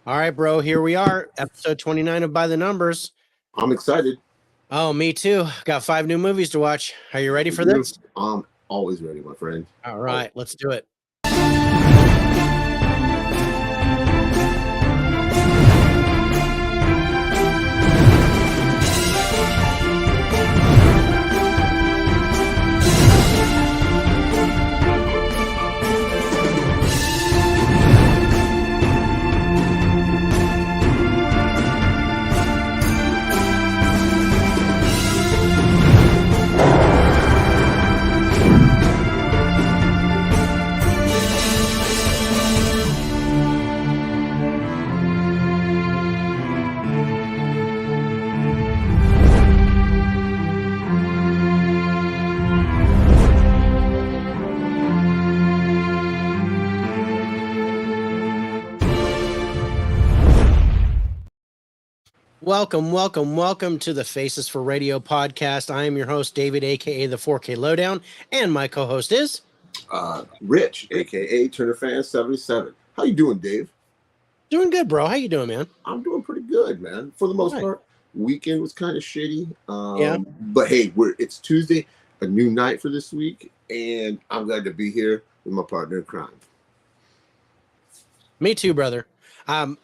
All right, bro. Here we are, episode 29 of By the Numbers. I'm excited. Oh, me too. Got 5 new movies to watch. Are you ready for this? I'm always ready, my friend. All right, let's do it. Welcome to the Faces for Radio podcast. I am your host, David, aka the 4K Lowedown, and my co-host is Rich, aka Turner Fan 77. How you doing, Dave? Doing good, bro. How you doing, man? I'm doing pretty good, man. For the most part, weekend was kind of shitty. Yeah. But hey, it's Tuesday, a new night for this week, and I'm glad to be here with my partner in crime. Me too, brother. I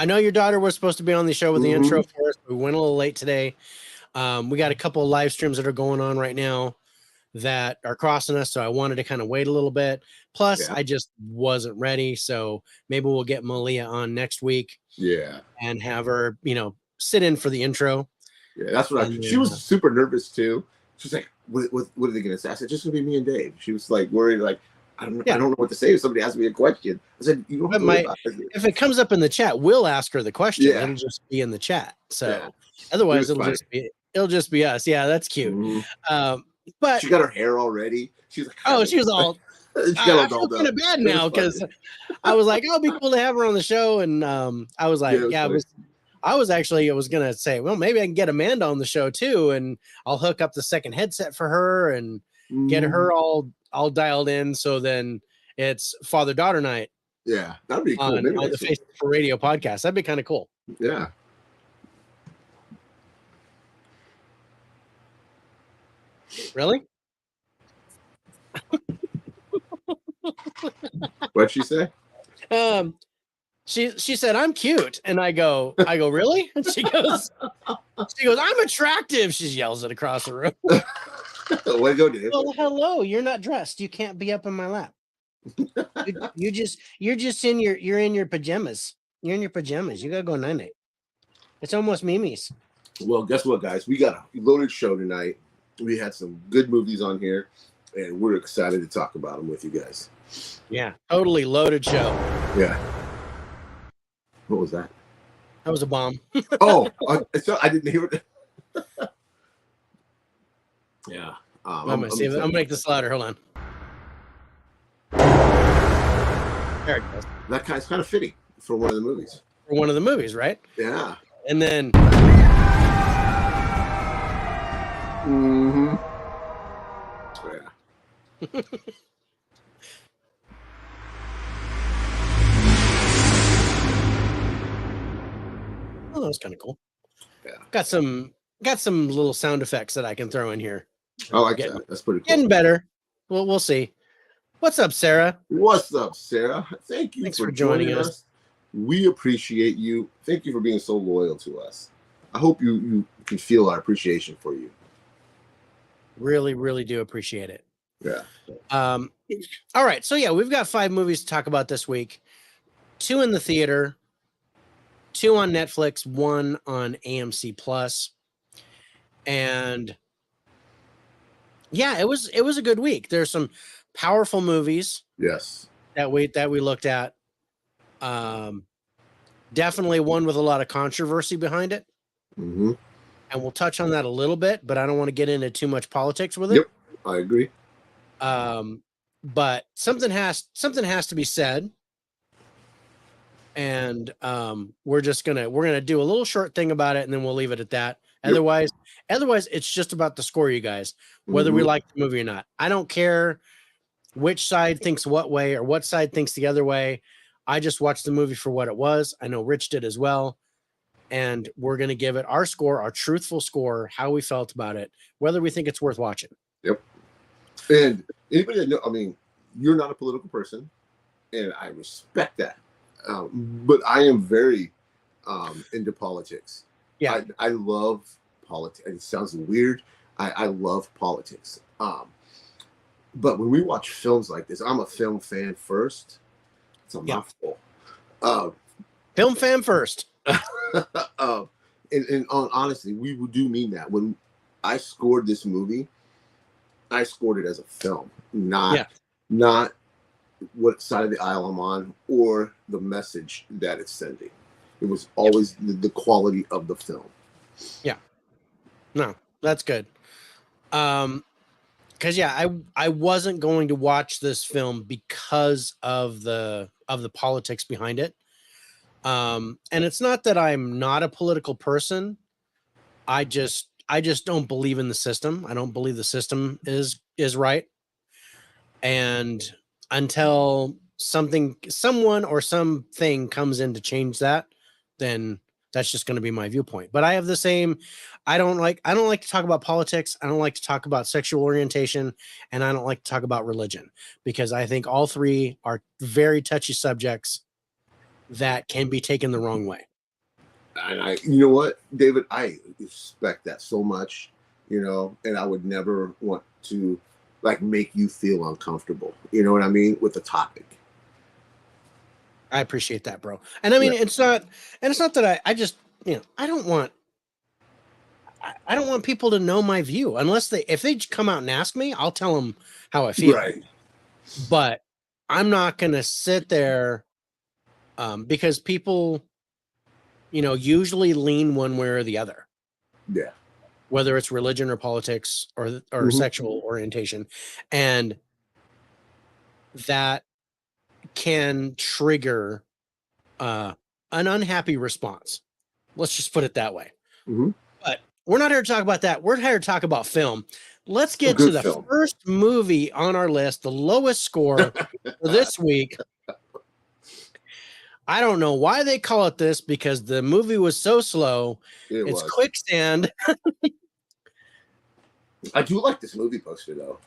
know your daughter was supposed to be on the show with the intro for us. We went a little late today. We got a couple of live streams that are going on right now that are crossing us, so I wanted to kind of wait a little bit. Plus, I just wasn't ready, so maybe we'll get Malia on next week. Yeah, and have her, sit in for the intro. Yeah, that's what she was super nervous too. She's like, "What are they gonna say?" I said, "Just gonna be me and Dave." She was like worried, like, I don't know what to say if somebody asks me a question. I said, "You don't have to worry about it." If it comes up in the chat, we'll ask her the question. Yeah. It'll just be in the chat. So otherwise, it'll just be us. Yeah, that's cute. Mm-hmm. But she got her hair all ready. She's like, "Oh, she was all." I feel kind of bad now because I was like, "Oh, it'd be cool to have her on the show," and I was like, I was gonna say, well, maybe I can get Amanda on the show too, and I'll hook up the second headset for her and get her all dialed in. So then it's father-daughter night. Yeah, that'd be cool. On the Face for Radio podcast. That'd be kind of cool. Yeah. Really? What'd she say? She said, "I'm cute," and I go, "Really?" And she goes, "I'm attractive." She yells it across the room. Way to go, Dave. Well, hello, you're not dressed. You can't be up in my lap. You're just in your pajamas. You're in your pajamas. You gotta go night. It's almost Mimi's. Well, guess what, guys? We got a loaded show tonight. We had some good movies on here, and we're excited to talk about them with you guys. Yeah, totally loaded show. Yeah. What was that? That was a bomb. Oh, I didn't hear it. Yeah. I'm gonna make this louder. Hold on. There it goes. That guy's kind of fitting for one of the movies. For one of the movies, right? Yeah. And then. Mm-hmm. Yeah. Oh, that was kind of cool. Yeah. Got some little sound effects that I can throw in here. Oh, I get that. That's pretty cool. Getting better. Well, we'll see. What's up, Sarah? What's up, Sarah? Thanks for joining us. We appreciate you. Thank you for being so loyal to us. I hope you can feel our appreciation for you. Really, really do appreciate it. Yeah. All right. So yeah, we've got 5 movies to talk about this week. 2 in the theater, 2 on Netflix, 1 on AMC Plus. And yeah, it was a good week. There's some powerful movies. Yes. That we looked at. Definitely one with a lot of controversy behind it. Mm-hmm. And we'll touch on that a little bit, but I don't want to get into too much politics with it. Yep, I agree. But something has to be said. And we're gonna do a little short thing about it, and then we'll leave it at that. Yep. Otherwise, it's just about the score, you guys, whether we like the movie or not. I don't care which side thinks what way or what side thinks the other way. I just watched the movie for what it was. I know Rich did as well. And we're going to give it our score, our truthful score, how we felt about it, whether we think it's worth watching. Yep. And anybody that know, you're not a political person, and I respect that. But I am very into politics. Yeah. I love politics. It sounds weird. I love politics. But when we watch films like this, I'm a film fan first. It's a mouthful. Film fan first. And honestly, we do mean that. When I scored this movie, I scored it as a film, not what side of the aisle I'm on or the message that it's sending. It was always the quality of the film. Yeah. No, that's good. Because I wasn't going to watch this film because of the politics behind it. And it's not that I'm not a political person. I just don't believe in the system. I don't believe the system is right. And until someone or something comes in to change that, then that's just going to be my viewpoint. But I have the same. I don't like to talk about politics. I don't like to talk about sexual orientation, and I don't like to talk about religion, because I think all three are very touchy subjects that can be taken the wrong way. And you know what, David, I respect that so much, and I would never want to make you feel uncomfortable. You know what I mean? With the topic. I appreciate that, bro. And I mean, it's not that I just, I don't want people to know my view unless if they come out and ask me, I'll tell them how I feel. Right. But I'm not going to sit there because people, usually lean one way or the other. Yeah. Whether it's religion or politics or sexual orientation. And that can trigger an unhappy response. Let's just put it that way. Mm-hmm. But we're not here to talk about that. We're here to talk about film. Let's get to the first movie on our list, the lowest score for this week. I don't know why they call it this, because the movie was so slow. It's Quicksand. I do like this movie poster, though.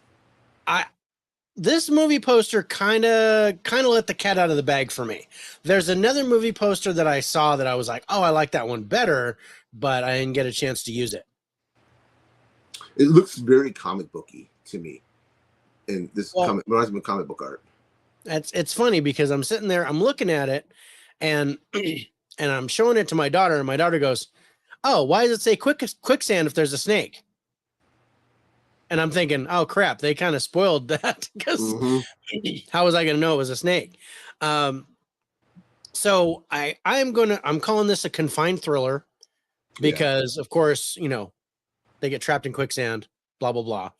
This movie poster kind of let the cat out of the bag for me. There's another movie poster that I saw that I was like, oh, I like that one better, but I didn't get a chance to use it. It looks very comic booky to me. And this reminds me of comic book art. It's funny because I'm sitting there, I'm looking at it, and I'm showing it to my daughter, and my daughter goes, oh, why does it say quicksand if there's a snake? And I'm thinking, oh crap, they kind of spoiled that, because how was I going to know it was a snake? So I'm calling this a confined thriller because of course, they get trapped in quicksand, blah, blah, blah.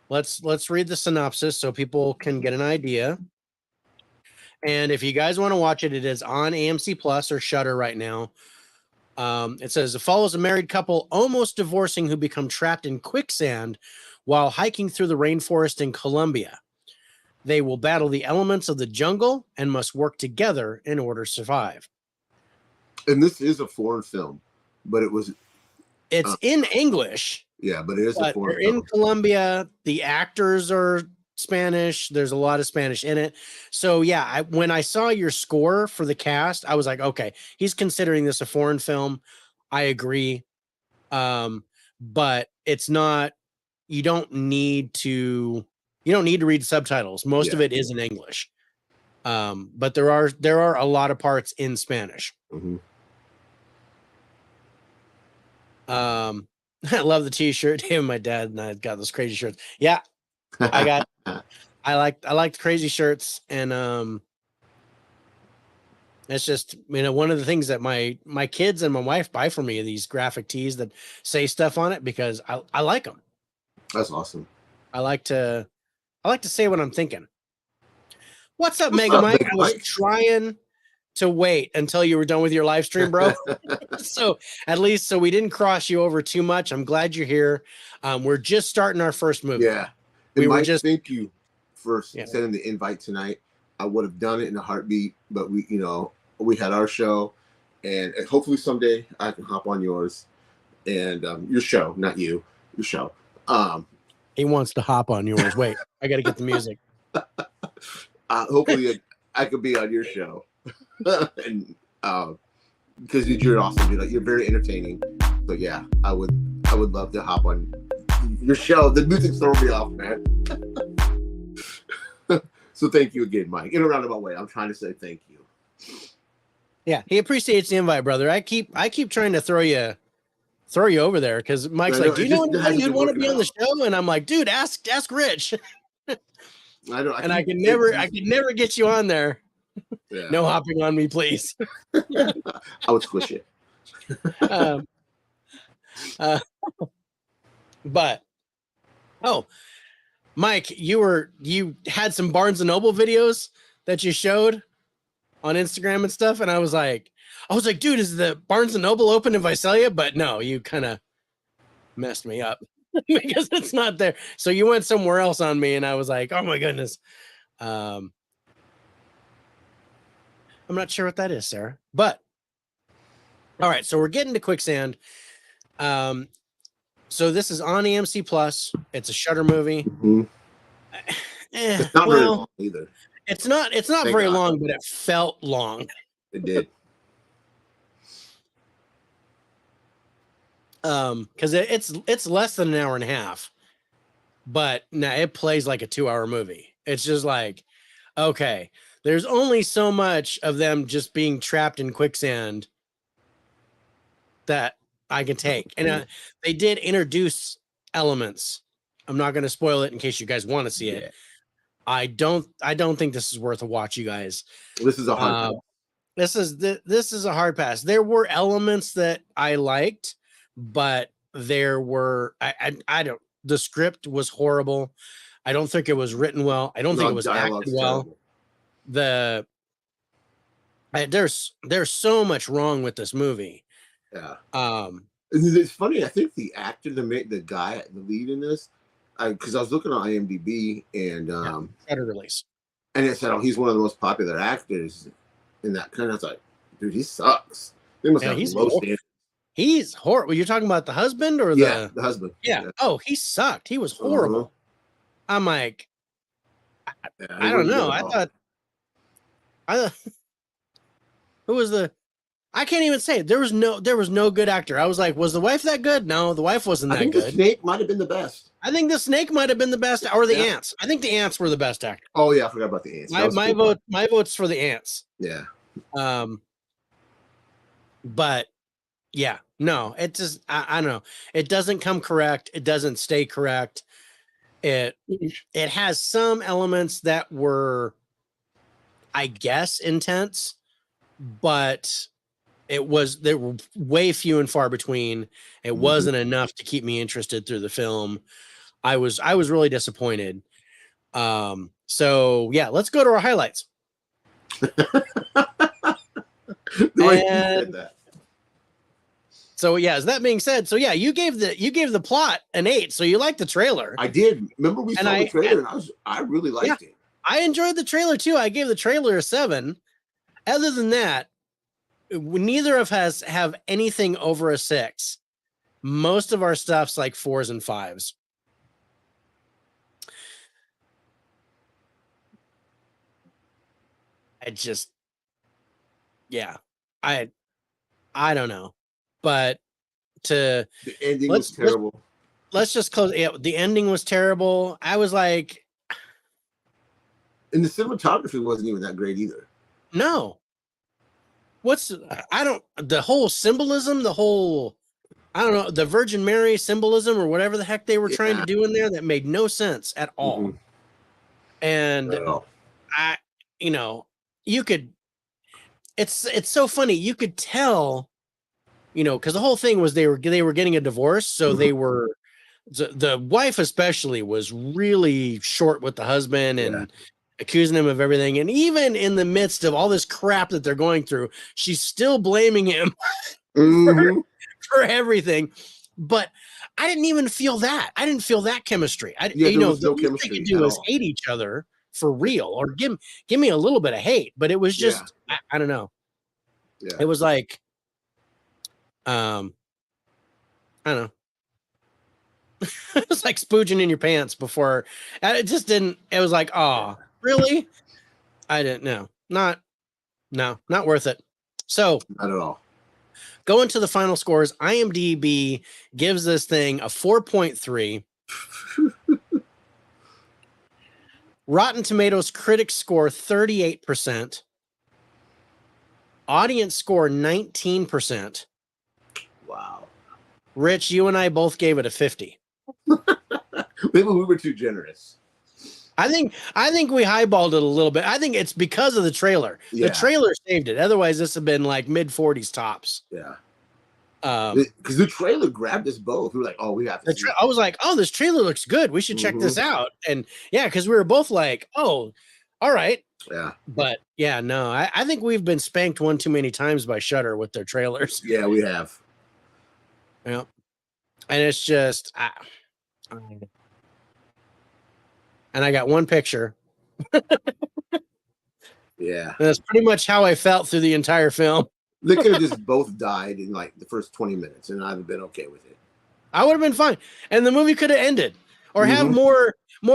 Let's read the synopsis so people can get an idea. And if you guys want to watch it, it is on AMC Plus or Shudder right now. It says it follows a married couple almost divorcing who become trapped in quicksand while hiking through the rainforest in Colombia. They will battle the elements of the jungle and must work together in order to survive. And this is a foreign film, but it's in English. Yeah, but it is a foreign film. In Colombia, the actors are Spanish. There's a lot of Spanish in it. So yeah, when I saw your score for the cast, I was like, okay, he's considering this a foreign film. I agree. But it's not, you don't need to read subtitles. Most of it is in English. But there are a lot of parts in Spanish. Mm-hmm. I love the t-shirt. Him and my dad and I got those crazy shirts. Yeah. I like the crazy shirts, and it's just, one of the things that my kids and my wife buy for me are these graphic tees that say stuff on it because I like them. That's awesome. I like to say what I'm thinking. What's up, Mega Mike? I was trying to wait until you were done with your live stream, bro. So at least so we didn't cross you over too much. I'm glad you're here. We're just starting our first movie. Yeah. Mike, thank you for sending the invite tonight. I would have done it in a heartbeat, but we had our show, and hopefully someday I can hop on yours and your show, not you, your show. He wants to hop on yours. Wait, I got to get the music. Hopefully I could be on your show, and because you're awesome, you're very entertaining. So yeah, I would love to hop on your show. The music's throwing me off, man. So thank you again, Mike. In a roundabout way, I'm trying to say thank you. Yeah, he appreciates the invite, brother. I keep trying to throw you over there because Mike's like, do you know anybody who'd want to be on the show? And I'm like, dude, ask Rich. I can never get you on there. Yeah. No hopping on me, please. I would squish it. But Mike, you had some Barnes and Noble videos that you showed on Instagram and stuff, and I was like, dude, is the Barnes and Noble open in Visalia? But no, you kind of messed me up because it's not there. So you went somewhere else on me, and I was like, oh my goodness. I'm not sure what that is, Sarah. But all right, so we're getting to Quicksand. So this is on AMC Plus. It's a Shudder movie. Mm-hmm. It's not very long either. It's not very long, but it felt long. It did. Because it's less than an hour and a half, but now it plays like a 2-hour movie. It's just like, okay, there's only so much of them just being trapped in quicksand that I can take. And they did introduce elements. I'm not going to spoil it in case you guys want to see it. I don't think this is worth a watch, you guys. This is a hard pass. This is a hard pass. There were elements that I liked, but there were the script was horrible. I don't think it was written well. I don't think it was acted well. There's so much wrong with this movie. Yeah. It's funny. I think the actor, the lead in this, because I was looking on IMDb and Shudder release, and it said, he's one of the most popular actors in that kind. I was like, dude, he sucks. They must have low standards. He's horrible. You're talking about the husband or the husband? Yeah. Oh, he sucked. He was horrible. I'm like, I don't know. Who was I can't even say it. There was no good actor. I was like, was the wife that good? No, the wife wasn't that good. The snake might have been the best. I think the snake might have been the best, or the ants. I think the ants were the best actor. Oh yeah, I forgot about the ants. My vote's for the ants. Yeah. But yeah, no, it just I don't know. It doesn't come correct. It doesn't stay correct. It has some elements that were, I guess, intense, but they were way few and far between. It wasn't enough to keep me interested through the film. I was really disappointed. So yeah, let's go to our highlights. So yeah, as that being said, so yeah, you gave the plot an 8, so you liked the trailer. I did. Remember we saw the trailer, and I really liked it. I enjoyed the trailer too. I gave the trailer a 7. Other than that, neither of us have anything over a 6. Most of our stuff's like 4s and 5s. I don't know. But the ending was terrible. Let's just close. Yeah, the ending was terrible. I was like, and the cinematography wasn't even that great either. No. The whole symbolism, I don't know, the Virgin Mary symbolism or whatever the heck they were trying to do in there that made no sense at all. Mm-hmm. And it's so funny. You could tell, because the whole thing was they were getting a divorce. So they were, the wife especially was really short with the husband and accusing him of everything. And even in the midst of all this crap that they're going through, she's still blaming him for everything. But I didn't even feel that. I didn't feel that chemistry. The only thing they could do is hate each other. for real, or give me a little bit of hate. But it was just I don't know. Yeah. It was like I don't know. It was like spooging in your pants before. It just didn't. It was like, oh, really? I didn't know. Not worth it. So not at all. Going to the final scores, IMDb gives this thing a 4.3. Rotten Tomatoes critics score 38%. Audience score 19%. Wow. Rich, you and I both gave it a 50. Maybe we were too generous. I think we highballed it a little bit. I think it's because of the trailer. Yeah. The trailer saved it. Otherwise, this would have been like mid-40s tops. Yeah. Because the trailer grabbed us both. We were like, oh, we have to see it. I was like, oh, this trailer looks good. We should check this out. And yeah, because we were both like, oh, all right. Yeah. But yeah, no, I think we've been spanked one too many times by Shudder with their trailers. Yeah, we have. Yeah. And it's just, and I got one picture. Yeah. And that's pretty much how I felt through the entire film. They could have just both died in like the first 20 minutes, and I'd have been okay with it. I would have been fine. And the movie could have ended. Or have more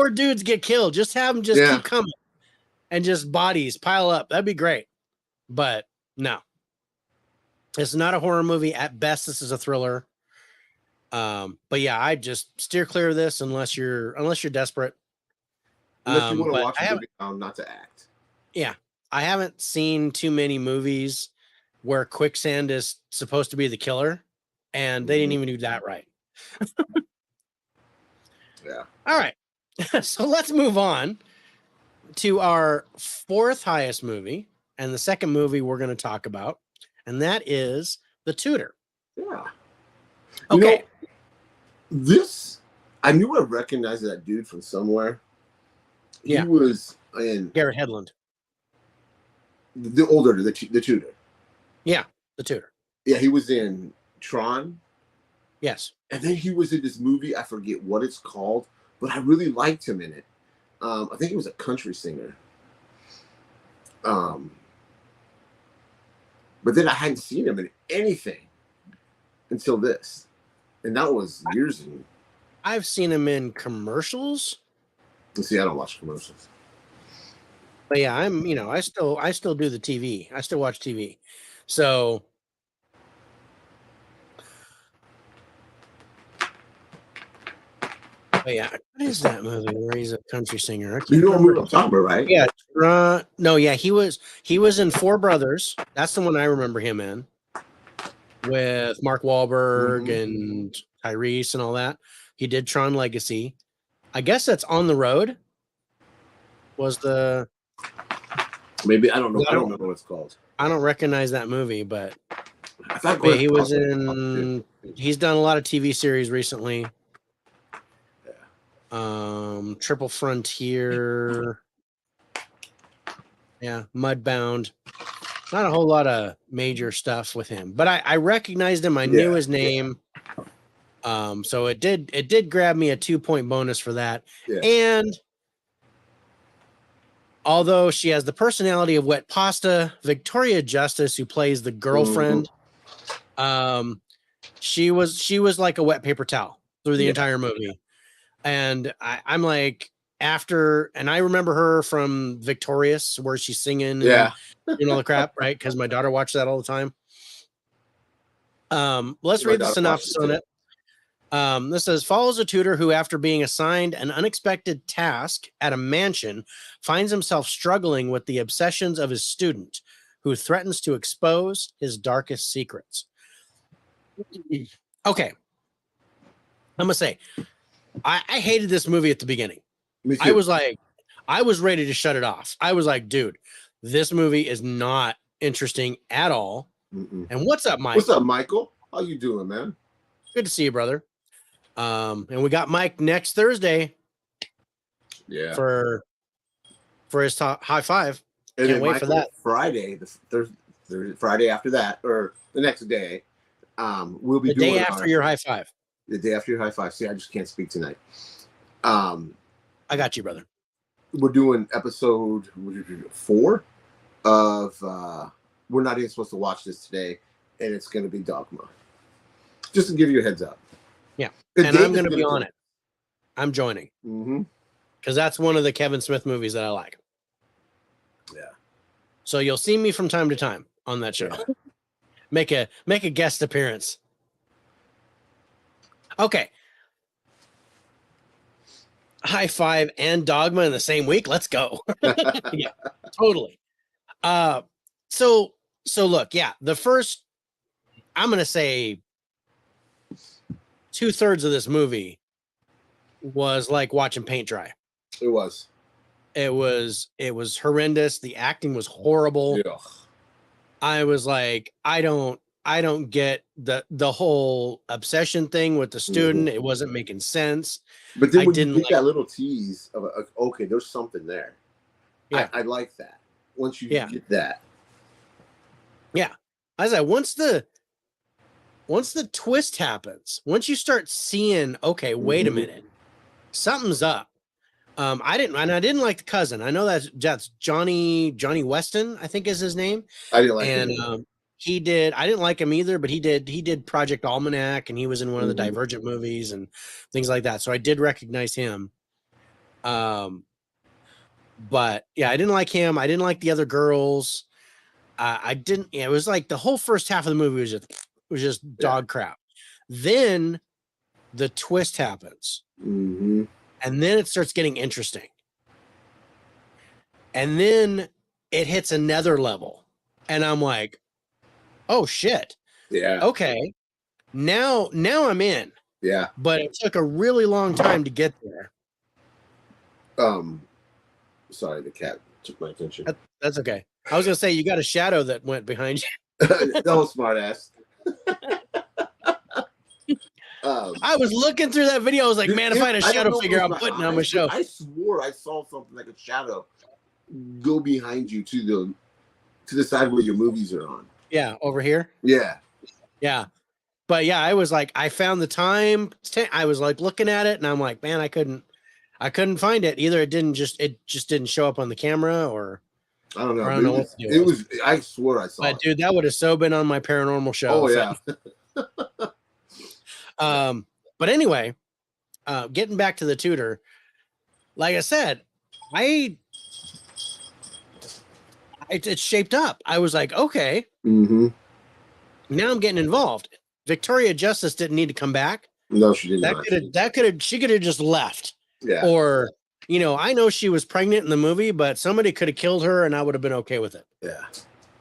dudes get killed. Just have them just keep coming. And just bodies pile up. That'd be great. But no. It's not a horror movie. At best, this is a thriller. But yeah, I just steer clear of this unless you're desperate. Unless you want to watch a movie not to act. Yeah. I haven't seen too many movies where Quicksand is supposed to be the killer, and they didn't even do that right. Yeah. All right. So let's move on to our fourth highest movie, and the second movie we're going to talk about, and that is The Tutor. Yeah. Okay. I knew I recognized that dude from somewhere. He was in Garrett Hedlund. The older, the Tutor. Yeah, The Tutor. Yeah, he was in Tron. Yes. And then he was in this movie, I forget what it's called, but I really liked him in it. I think he was a country singer. But then I hadn't seen him in anything until this. And that was years ago. I've seen him in commercials. See, I don't watch commercials. But yeah, I still do the TV. I still watch TV. So but yeah, what is that movie where he's a country singer? You know what I'm talking about, right? Yeah. He was in Four Brothers. That's the one I remember him in. With Mark Wahlberg and Tyrese and all that. He did Tron Legacy. I guess that's On the Road. Maybe I don't know. I don't remember what it's called. I don't recognize that movie, but I thought he was in. He's done a lot of TV series recently. Yeah. Triple Frontier. Yeah, Mudbound. Not a whole lot of major stuff with him, but I recognized him. I knew his name. So it did grab me a 2-point bonus for that. Yeah. And although she has the personality of Wet Pasta, Victoria Justice, who plays the girlfriend, she was like a wet paper towel through the entire movie. And I'm like, and I remember her from Victorious, where she's singing and all the crap, right? Because my daughter watched that all the time. Let's read the synopsis on it. This says, follows a tutor who, after being assigned an unexpected task at a mansion, finds himself struggling with the obsessions of his student, who threatens to expose his darkest secrets. Okay. I'm going to say, I hated this movie at the beginning. I was ready to shut it off. I was like, dude, this movie is not interesting at all. And what's up, Mike? What's up, Michael? How you doing, man? Good to see you, brother. And we got Mike next Thursday. Yeah. For his high five. And can't wait for that. Friday, Friday after that, or the next day, we'll be doing the day after your high five. The day after your high five. See, I just can't speak tonight. I got you, brother. we're doing episode 4 of we're not even supposed to watch this today, and it's going to be Dogma. Just to give you a heads up. Yeah, and I'm going to be on it. I'm joining. Because that's one of the Kevin Smith movies that I like. Yeah. So you'll see me from time to time on that show. Yeah. Make a guest appearance. Okay. High Five and Dogma in the same week. Let's go. Yeah, totally. So look, yeah, the first, I'm going to say 2/3 of this movie was like watching paint dry. It was horrendous. The acting was horrible. Yeah. I was like, I don't get the whole obsession thing with the student. It wasn't making sense. But then when you get that little tease of okay, there's something there. Yeah. I like that. Once you get that. Yeah. I was like, once the twist happens, once you start seeing, okay, wait a minute, something's up. I didn't like the cousin. I know that's Johnny Weston, I think is his name. I didn't like him. And I didn't like him either, but he did Project Almanac, and he was in one of the Divergent movies and things like that. So I did recognize him. But yeah, I didn't like him. I didn't like the other girls. It was like the whole first half of the movie was just dog crap. Then the twist happens. And then it starts getting interesting. And then it hits another level. And I'm like, oh shit. Yeah. Okay. Now I'm in. Yeah. But it took a really long time to get there. Sorry, the cat took my attention. That's okay. I was gonna say you got a shadow that went behind you. That was smart ass. I was looking through that video. I was like, man, if I had a shadow figure, I'm putting on my show. I swore I saw something like a shadow go behind you to the side where your movies are on. Yeah, over here. Yeah. Yeah. But yeah, I was like, I found the time. I was like looking at it, and I'm like, man, I couldn't find it. Either it just didn't show up on the camera, or I don't know. I don't know what to do. It was. I swore I saw it. Dude, that would have so been on my paranormal show. Oh yeah. But anyway, getting back to the Tutor, like I said, it's shaped up. I was like, okay, now I'm getting involved. Victoria Justice didn't need to come back. No, she didn't. She could have just left. Yeah. Or, I know she was pregnant in the movie, but somebody could have killed her and I would have been okay with it. Yeah.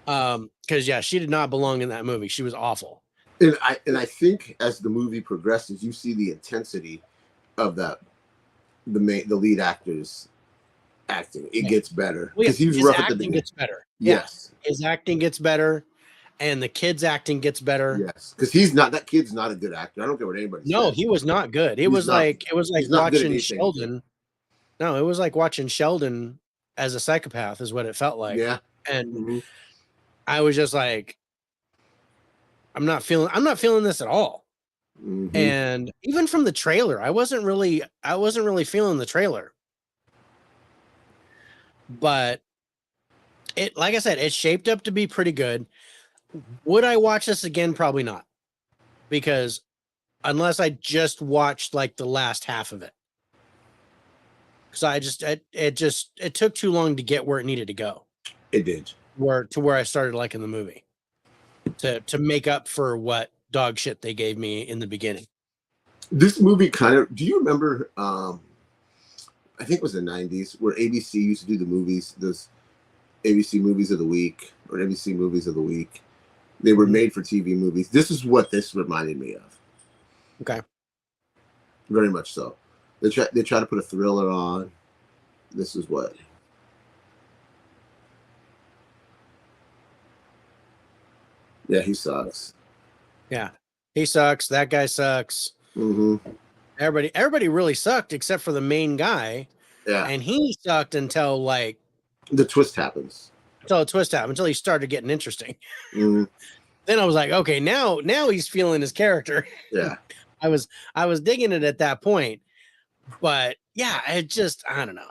Because she did not belong in that movie. She was awful. And I think as the movie progresses, you see the intensity of the lead actor's acting. It gets better because he was rough at the beginning. Gets better. Yes, his acting gets better, and the kid's acting gets better. Yes, because that kid's not a good actor. I don't care what anybody says. No, he was not good. It was like watching Sheldon. No, it was like watching Sheldon as a psychopath, is what it felt like. Yeah, and I was just like, I'm not feeling this at all. And even from the trailer, I wasn't really feeling the trailer. But it, like I said, it shaped up to be pretty good. Would I watch this again? Probably not. Because unless I just watched like the last half of it. Because it took too long to get where it needed to go. It did. Where I started liking the movie. To make up for what dog shit they gave me in the beginning. This movie do you remember, I think it was the 90s, where ABC used to do the movies, those ABC movies of the week, or ABC movies of the week. They were made for TV movies. This is what this reminded me of. Okay. Very much so. They try to put a thriller on. This is what. Yeah, he sucks. Yeah, he sucks. That guy sucks. Everybody really sucked except for the main guy. Yeah, and he sucked until like the twist happens. Until he started getting interesting. Then I was like, okay, now he's feeling his character. Yeah, I was digging it at that point, but yeah, I don't know.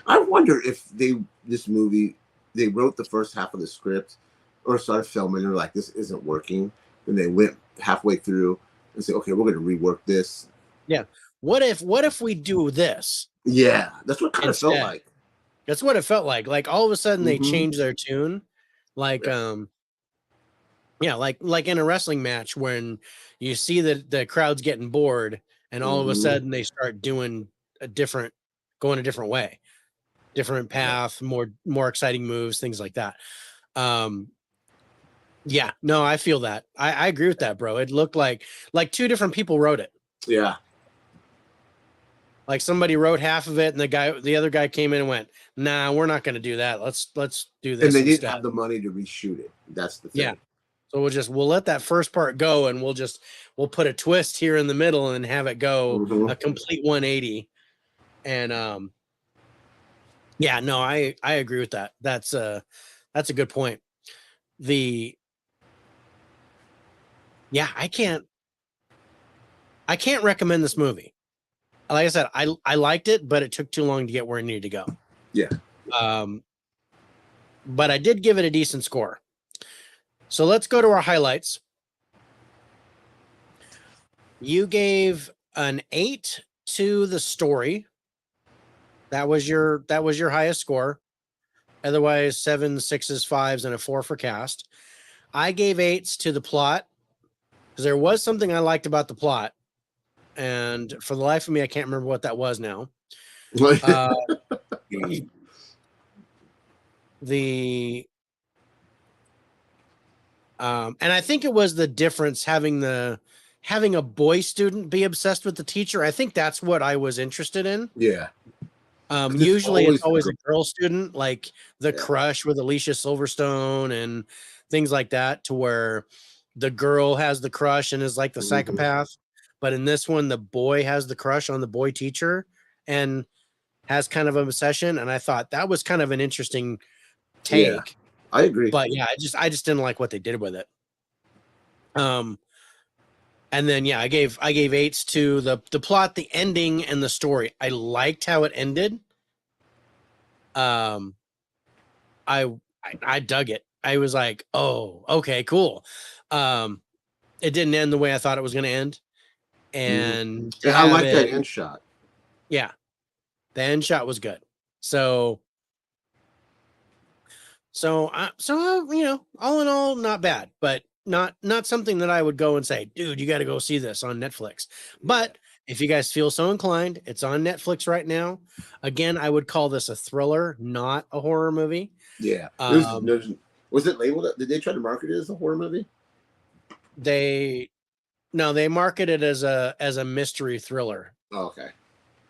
I wonder if this movie, they wrote the first half of the script or started filming and they're like, this isn't working. And they went halfway through and said, okay, we're going to rework this. Yeah. What if we do this? Yeah. That's what it kind of felt like. That's what it felt like. Like all of a sudden they changed their tune. Like, like in a wrestling match when you see that the crowd's getting bored and all of a sudden they start doing going a different way, different path, more exciting moves, things like that. Yeah, no, I feel that. I agree with that, bro. It looked like two different people wrote it. Yeah. Like somebody wrote half of it and the other guy came in and went, nah, we're not going to do that. Let's do this. And they instead. didn't have the money to reshoot it. That's the thing. Yeah. So we'll let that first part go and we'll put a twist here in the middle and have it go a complete 180. And yeah, no, I agree with that. That's a good point. I can't recommend this movie. Like I said, I liked it, but it took too long to get where it needed to go. Yeah. But I did give it a decent score. So let's go to our highlights. You gave an 8 to the story. That was your highest score. Otherwise, 7, 6s, 5s, and a 4 for cast. I gave 8s to the plot because there was something I liked about the plot. And for the life of me, I can't remember what that was now. And I think it was the difference having a boy student be obsessed with the teacher. I think that's what I was interested in. Yeah. Usually it's always a girl student, like the Crush with Alicia Silverstone and things like that, to where the girl has the crush and is like the psychopath. But in this one, the boy has the crush on the boy teacher and has kind of an obsession. And I thought that was kind of an interesting take. Yeah, I agree. But yeah, I just didn't like what they did with it. And then I gave 8s to the plot, the ending, and the story. I liked how it ended. I dug it. I was like, oh, okay, cool. It didn't end the way I thought it was going to end. And I like that end shot. Yeah, the end shot was good. So all in all, not bad, but not something that I would go and say, dude, you got to go see this on Netflix. But if you guys feel so inclined, it's on Netflix right now. Again, I would call this a thriller, not a horror movie. Yeah. Was it labeled? Did they try to market it as a horror movie? They market it as a mystery thriller. Oh, okay.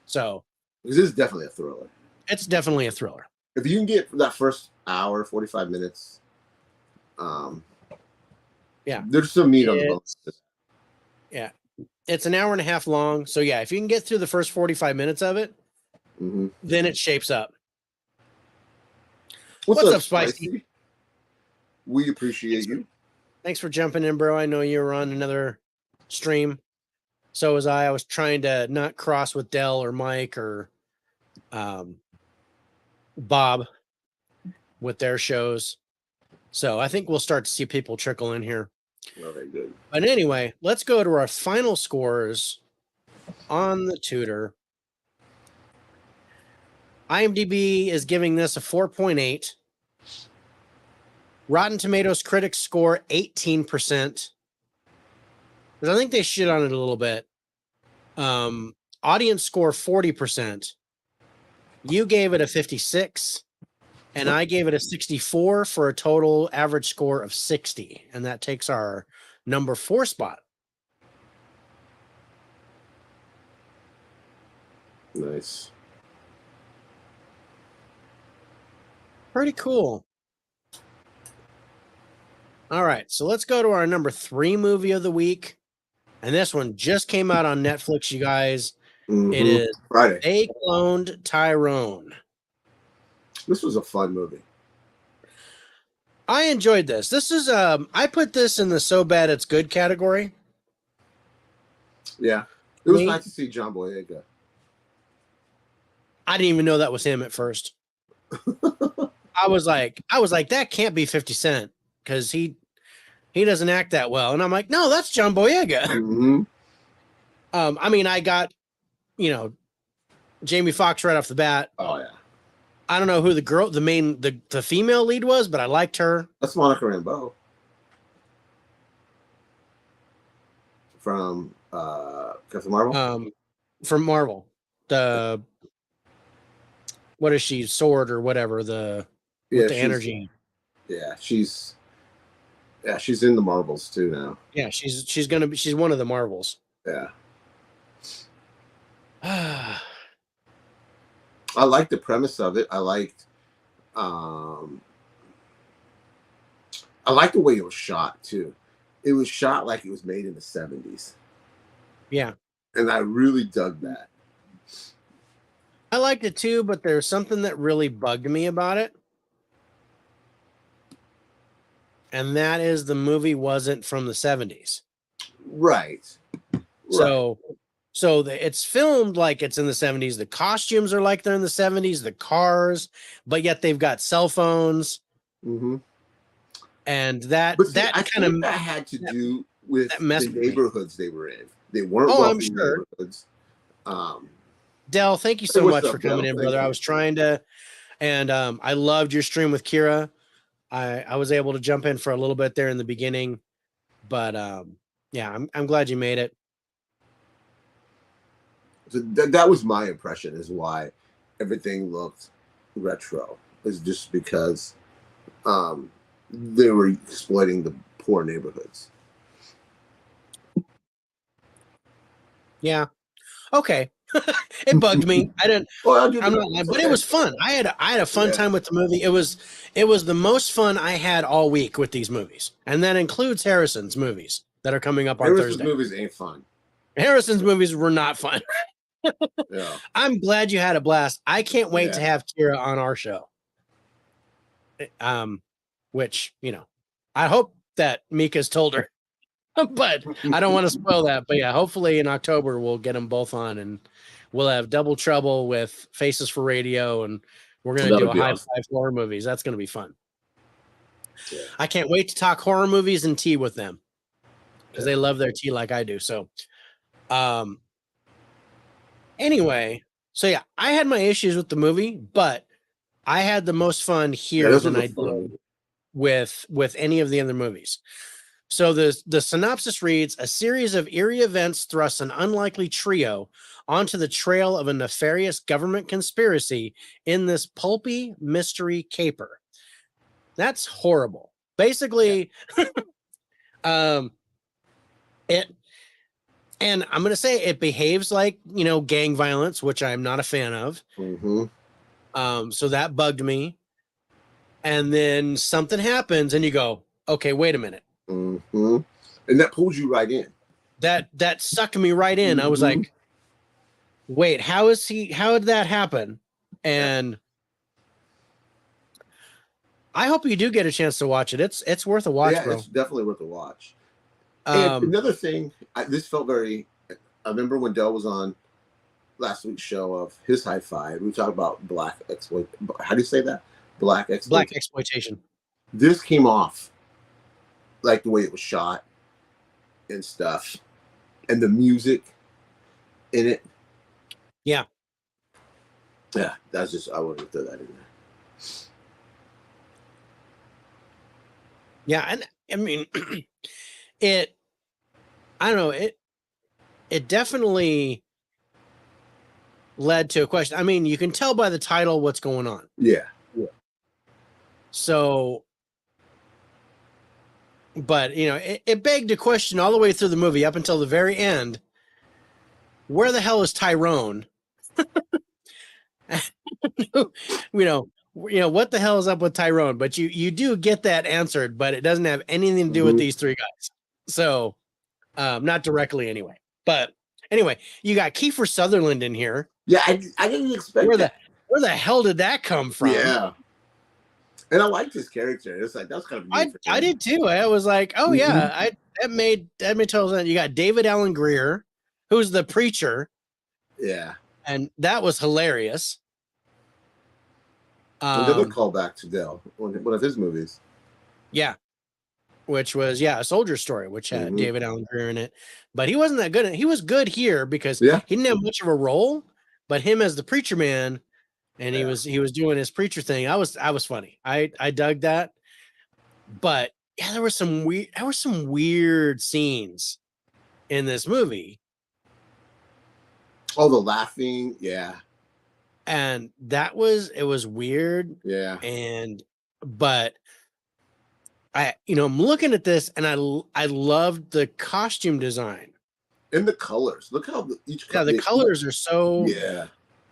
So this is definitely a thriller. It's definitely a thriller. If you can get that first hour, 45 minutes, there's some meat on the bones. Yeah, it's an hour and a half long. So if you can get through the first 45 minutes of it, then it shapes up. What's up, Spicy? We appreciate you. Thanks for jumping in, bro. I know you were on another stream. So was I. I was trying to not cross with Dell or Mike or Bob with their shows. So I think we'll start to see people trickle in here. Okay, good. But anyway, let's go to our final scores on the Tutor. IMDb is giving this a 4.8. Rotten Tomatoes critics score 18%. Because I think they shit on it a little bit. Audience score 40%. You gave it a 56. And I gave it a 64 for a total average score of 60. And that takes our number 4 spot. Nice. Pretty cool. All right. So let's go to our number 3 movie of the week. And this one just came out on Netflix, you guys. It is Friday. They Cloned Tyrone. This was a fun movie. I enjoyed this. This is I put this in the so bad it's good category. Yeah. It was nice to see John Boyega. I didn't even know that was him at first. I was like, that can't be 50 Cent because he doesn't act that well. And I'm like, no, that's John Boyega. Mm-hmm. I mean, I got, Jamie Foxx right off the bat. Oh yeah. I don't know who the female lead was, but I liked her. That's Monica Rambeau from Captain Marvel. From Marvel, what is she? Sword or whatever? The energy. Yeah, she's in the Marvels too now. Yeah, she's one of the Marvels. Yeah. I liked the premise of it. I liked the way it was shot too. It was shot like it was made in the 70s. Yeah. And I really dug that. I liked it too, but there's something that really bugged me about it. And that is the movie wasn't from the 70s. Right. So it's filmed like it's in the 70s. The costumes are like they're in the 70s, the cars, but yet they've got cell phones. Mm-hmm. And that had to do with the neighborhoods they were in. They weren't I'm sure. neighborhoods. Dell, thank you so much for coming in, brother. I was trying to, and I loved your stream with Kira. I was able to jump in for a little bit there in the beginning, but yeah, I'm glad you made it. So that was my impression, is why everything looked retro, is just because they were exploiting the poor neighborhoods. Yeah. Okay. It bugged me. I didn't. I'm not lying, but it was fun. I had a fun time with the movie. It was the most fun I had all week with these movies, and that includes Harrison's movies that are coming up on Thursday. Harrison's movies ain't fun. Harrison's movies were not fun. Yeah. I'm glad you had a blast. I can't wait to have Kira on our show. Which, I hope that Mika's told her, but I don't want to spoil that. But yeah, hopefully in October we'll get them both on, and we'll have Double Trouble with Faces for Radio, and we're going to do a high five horror movies. That's going to be fun. Yeah. I can't wait to talk horror movies and tea with them because they love their tea like I do. So, anyway, so yeah, I had my issues with the movie, but I had the most fun here than I did with any of the other movies. So the synopsis reads: a series of eerie events thrusts an unlikely trio onto the trail of a nefarious government conspiracy in this pulpy mystery caper. That's horrible. Basically, and I'm going to say it behaves like, gang violence, which I'm not a fan of. Mm-hmm. So that bugged me. And then something happens and you go, okay, wait a minute. Mm-hmm. And that pulls you right in. That sucked me right in. Mm-hmm. I was like, wait, how did that happen? And I hope you do get a chance to watch it. It's worth a watch, bro. It's definitely worth a watch. And another thing, this felt very. I remember when Dell was on last week's show of his High Five. We talked about black exploit. How do you say that? Black exploitation. This came off like the way it was shot and stuff, and the music in it. Yeah. Yeah, that's just, I wanted to throw that in there. Yeah, and I mean, I don't know, it definitely led to a question. I mean, you can tell by the title what's going on. Yeah. So, but, it begged a question all the way through the movie up until the very end. Where the hell is Tyrone? What the hell is up with Tyrone? But you do get that answered, but it doesn't have anything to do with these three guys. So, not directly anyway. But anyway, you got Kiefer Sutherland in here. Yeah, I didn't expect where the hell did that come from? Yeah. And I liked his character. It's like, that's kind of I did too. I was like, oh yeah, that made total sense. You got David Allen Greer, who's the preacher. Yeah. And that was hilarious. Another callback to Dale, one of his movies. Yeah. Which was, A Soldier Story, which had David Allen Greer in it. But he wasn't that good. He was good here because he didn't have much of a role, but him as the preacher man, and he was doing his preacher thing. I was funny. I dug that. But yeah, there were some weird scenes in this movie. Oh, the laughing, yeah. And it was weird. Yeah. But I'm looking at this and I loved the costume design and the colors. Look how the colors are so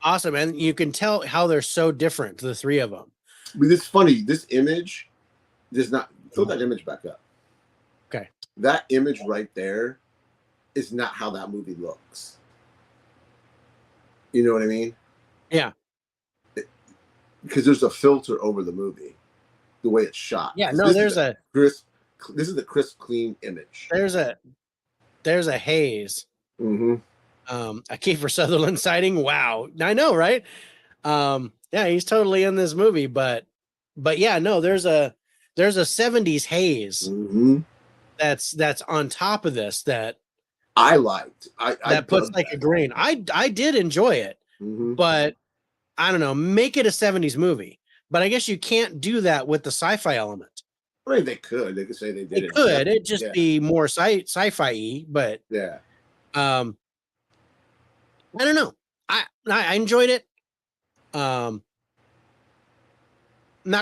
awesome, and you can tell how they're so different, the three of them. But it's funny. This image does not throw that image back up. Okay, that image right there is not how that movie looks. You know what I mean? Yeah. Because there's a filter over the movie, the way it's shot. Yeah, no, there's a crisp. This is the crisp, clean image. There's a haze. Mm-hmm. A Kiefer Sutherland sighting. Wow, I know, right? Yeah, he's totally in this movie, but yeah, no, there's a 70s haze that's on top of this that I liked. That puts like a grain. I did enjoy it, but I don't know, make it a 70s movie. But I guess you can't do that with the sci-fi element. I mean, they could. They could say they did. It could. It'd just be more sci-fi-y, but I don't know. I enjoyed it. Not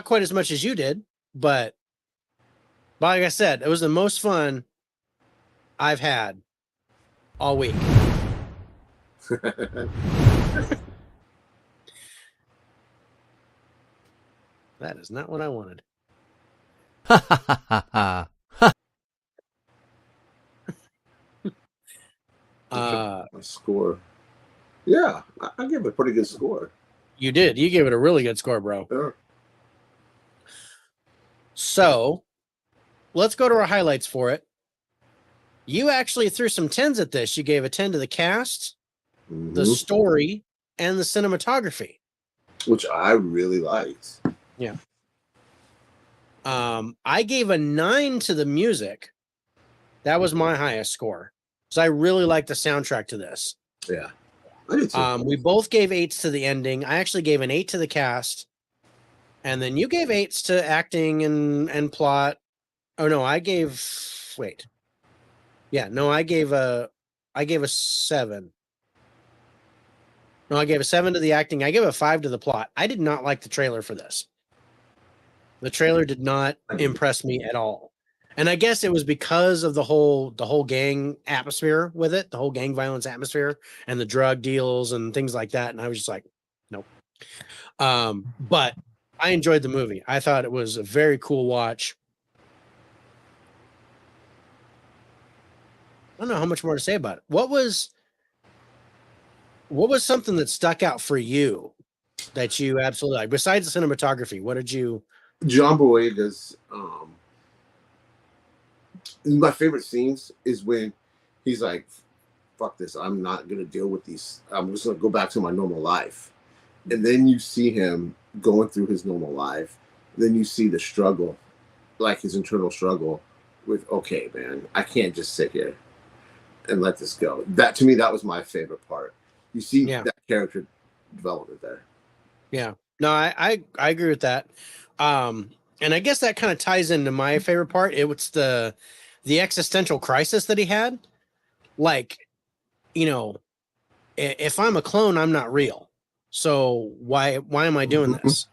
quite as much as you did, but like I said, it was the most fun I've had all week. That is not what I wanted. My score. Yeah, I give it a pretty good score. You did. You gave it a really good score, bro. Sure. So let's go to our highlights for it. You actually threw some 10s at this. You gave a 10 to the cast, the story, and the cinematography, which I really liked. Yeah. I gave a 9 to the music. That was my highest score. So I really like the soundtrack to this. Yeah. I did too. We both gave 8s to the ending. I actually gave an 8 to the cast. And then you gave 8s to acting and plot. Oh no, I gave Yeah, no, I gave a 7. No, I gave a 7 to the acting. I gave a 5 to the plot. I did not like the trailer for this. The trailer did not impress me at all. And I guess it was because of the whole gang atmosphere with it, the whole gang violence atmosphere and the drug deals and things like that. And I was just like, nope. But I enjoyed the movie. I thought it was a very cool watch. I don't know how much more to say about it. What was something that stuck out for you that you absolutely like besides the cinematography? What did you? John Boyega's my favorite scenes is when he's like, fuck this, I'm not gonna deal with these, I'm just gonna go back to my normal life. And then you see him going through his normal life, then you see the struggle, like his internal struggle with, okay man, I can't just sit here and let this go. That to me, that was my favorite part. You see that character development there. Yeah, no, I agree with that. And I guess that kind of ties into my favorite part. It was the existential crisis that he had. Like, if I'm a clone, I'm not real. So why am I doing this?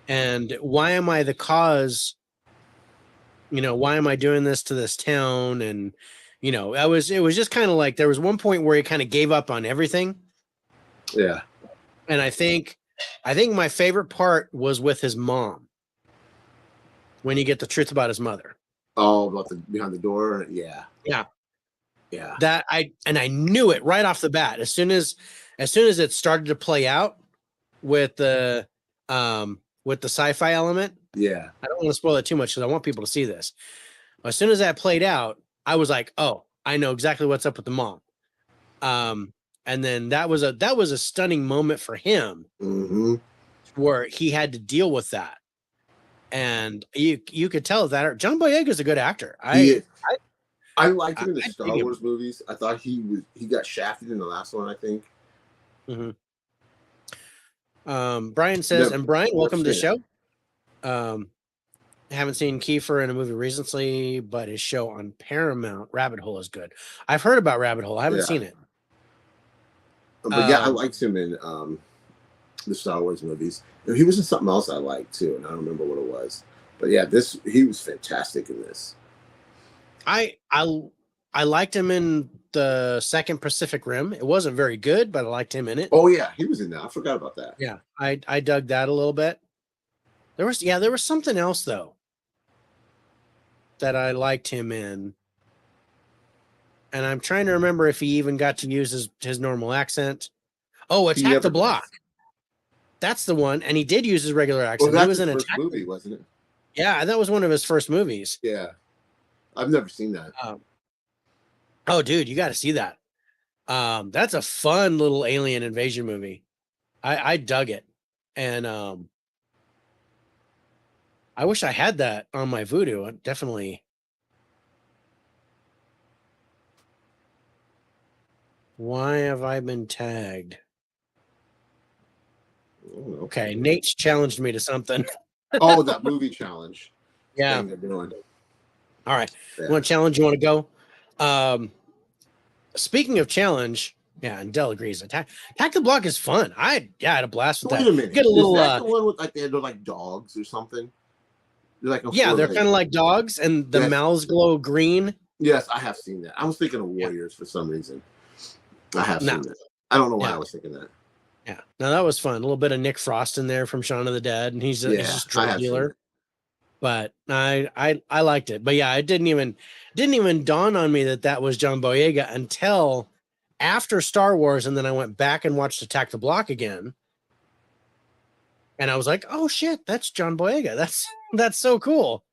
And why am I the cause? Why am I doing this to this town? And it was just kind of like there was one point where he kind of gave up on everything. Yeah. And I think my favorite part was with his mom. When you get the truth about his mother. Oh, about the behind the door. Yeah. Yeah. Yeah. That I knew it right off the bat. As soon as it started to play out with the sci-fi element. Yeah. I don't want to spoil it too much because I want people to see this. As soon as that played out, I was like, oh, I know exactly what's up with the mom. And then that was a stunning moment for him. where he had to deal with that. And you could tell that John Boyega is a good actor. I liked him in the Star Wars movies. I thought he got shafted in the last one, I think. Mm-hmm. Brian says, and Brian, welcome to the show. Haven't seen Kiefer in a movie recently, but his show on Paramount, Rabbit Hole, is good. I've heard about Rabbit Hole. I haven't seen it. But yeah, I liked him in the Star Wars movies. He was in something else I liked too, and I don't remember what it was. But yeah, he was fantastic in this. I liked him in the second Pacific Rim. It wasn't very good, but I liked him in it. Oh yeah, he was in that. I forgot about that. Yeah, I dug that a little bit. There was something else though that I liked him in, and I'm trying to remember if he even got to use his normal accent. Oh, Attack the Block. That's the one, and he did use his regular accent. Well, he was in his first movie, wasn't it? Yeah, that was one of his first movies. Yeah, I've never seen that. Oh, dude, you got to see that. That's a fun little alien invasion movie. I dug it, and I wish I had that on my Vudu. Definitely. Why have I been tagged? Okay, Nate's challenged me to something. Oh, that movie challenge. Yeah. Thing they're doing. All right. Yeah. You want to challenge? You want to go? Speaking of challenge, yeah, and Dell agrees. Attack the Block is fun. I had a blast with that. Wait a minute. Get a little. Is that the one with they're like dogs or something? They're they're kind of like dogs, and the mouths glow green. Yes, I have seen that. I was thinking of Warriors for some reason. I have seen that. I don't know why I was thinking that. Yeah, no, that was fun. A little bit of Nick Frost in there from Shaun of the Dead, and he's just a drug dealer. But I liked it. But yeah, it didn't even dawn on me that was John Boyega until after Star Wars, and then I went back and watched Attack the Block again, and I was like, oh shit, that's John Boyega. That's so cool.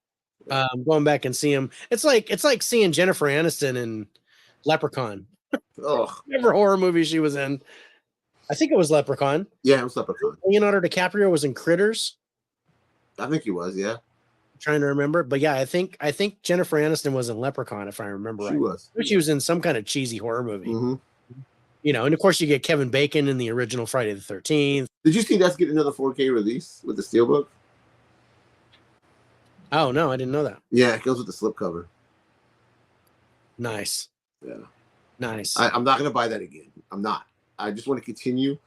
Going back and see him, it's like seeing Jennifer Aniston in Leprechaun. Whatever horror movie she was in. I think it was Leprechaun. Yeah, it was Leprechaun. Leonardo DiCaprio was in Critters. I think he was, yeah. I'm trying to remember, but yeah, I think Jennifer Aniston was in Leprechaun, if I remember right. She was. She was in some kind of cheesy horror movie. Mm-hmm. You know, and of course you get Kevin Bacon in the original Friday the 13th. Did you see that's getting another 4K release with the Steelbook? Oh no, I didn't know that. Yeah, it goes with the slipcover. Nice. Yeah. Nice. I'm not gonna buy that again. I'm not. I just want to continue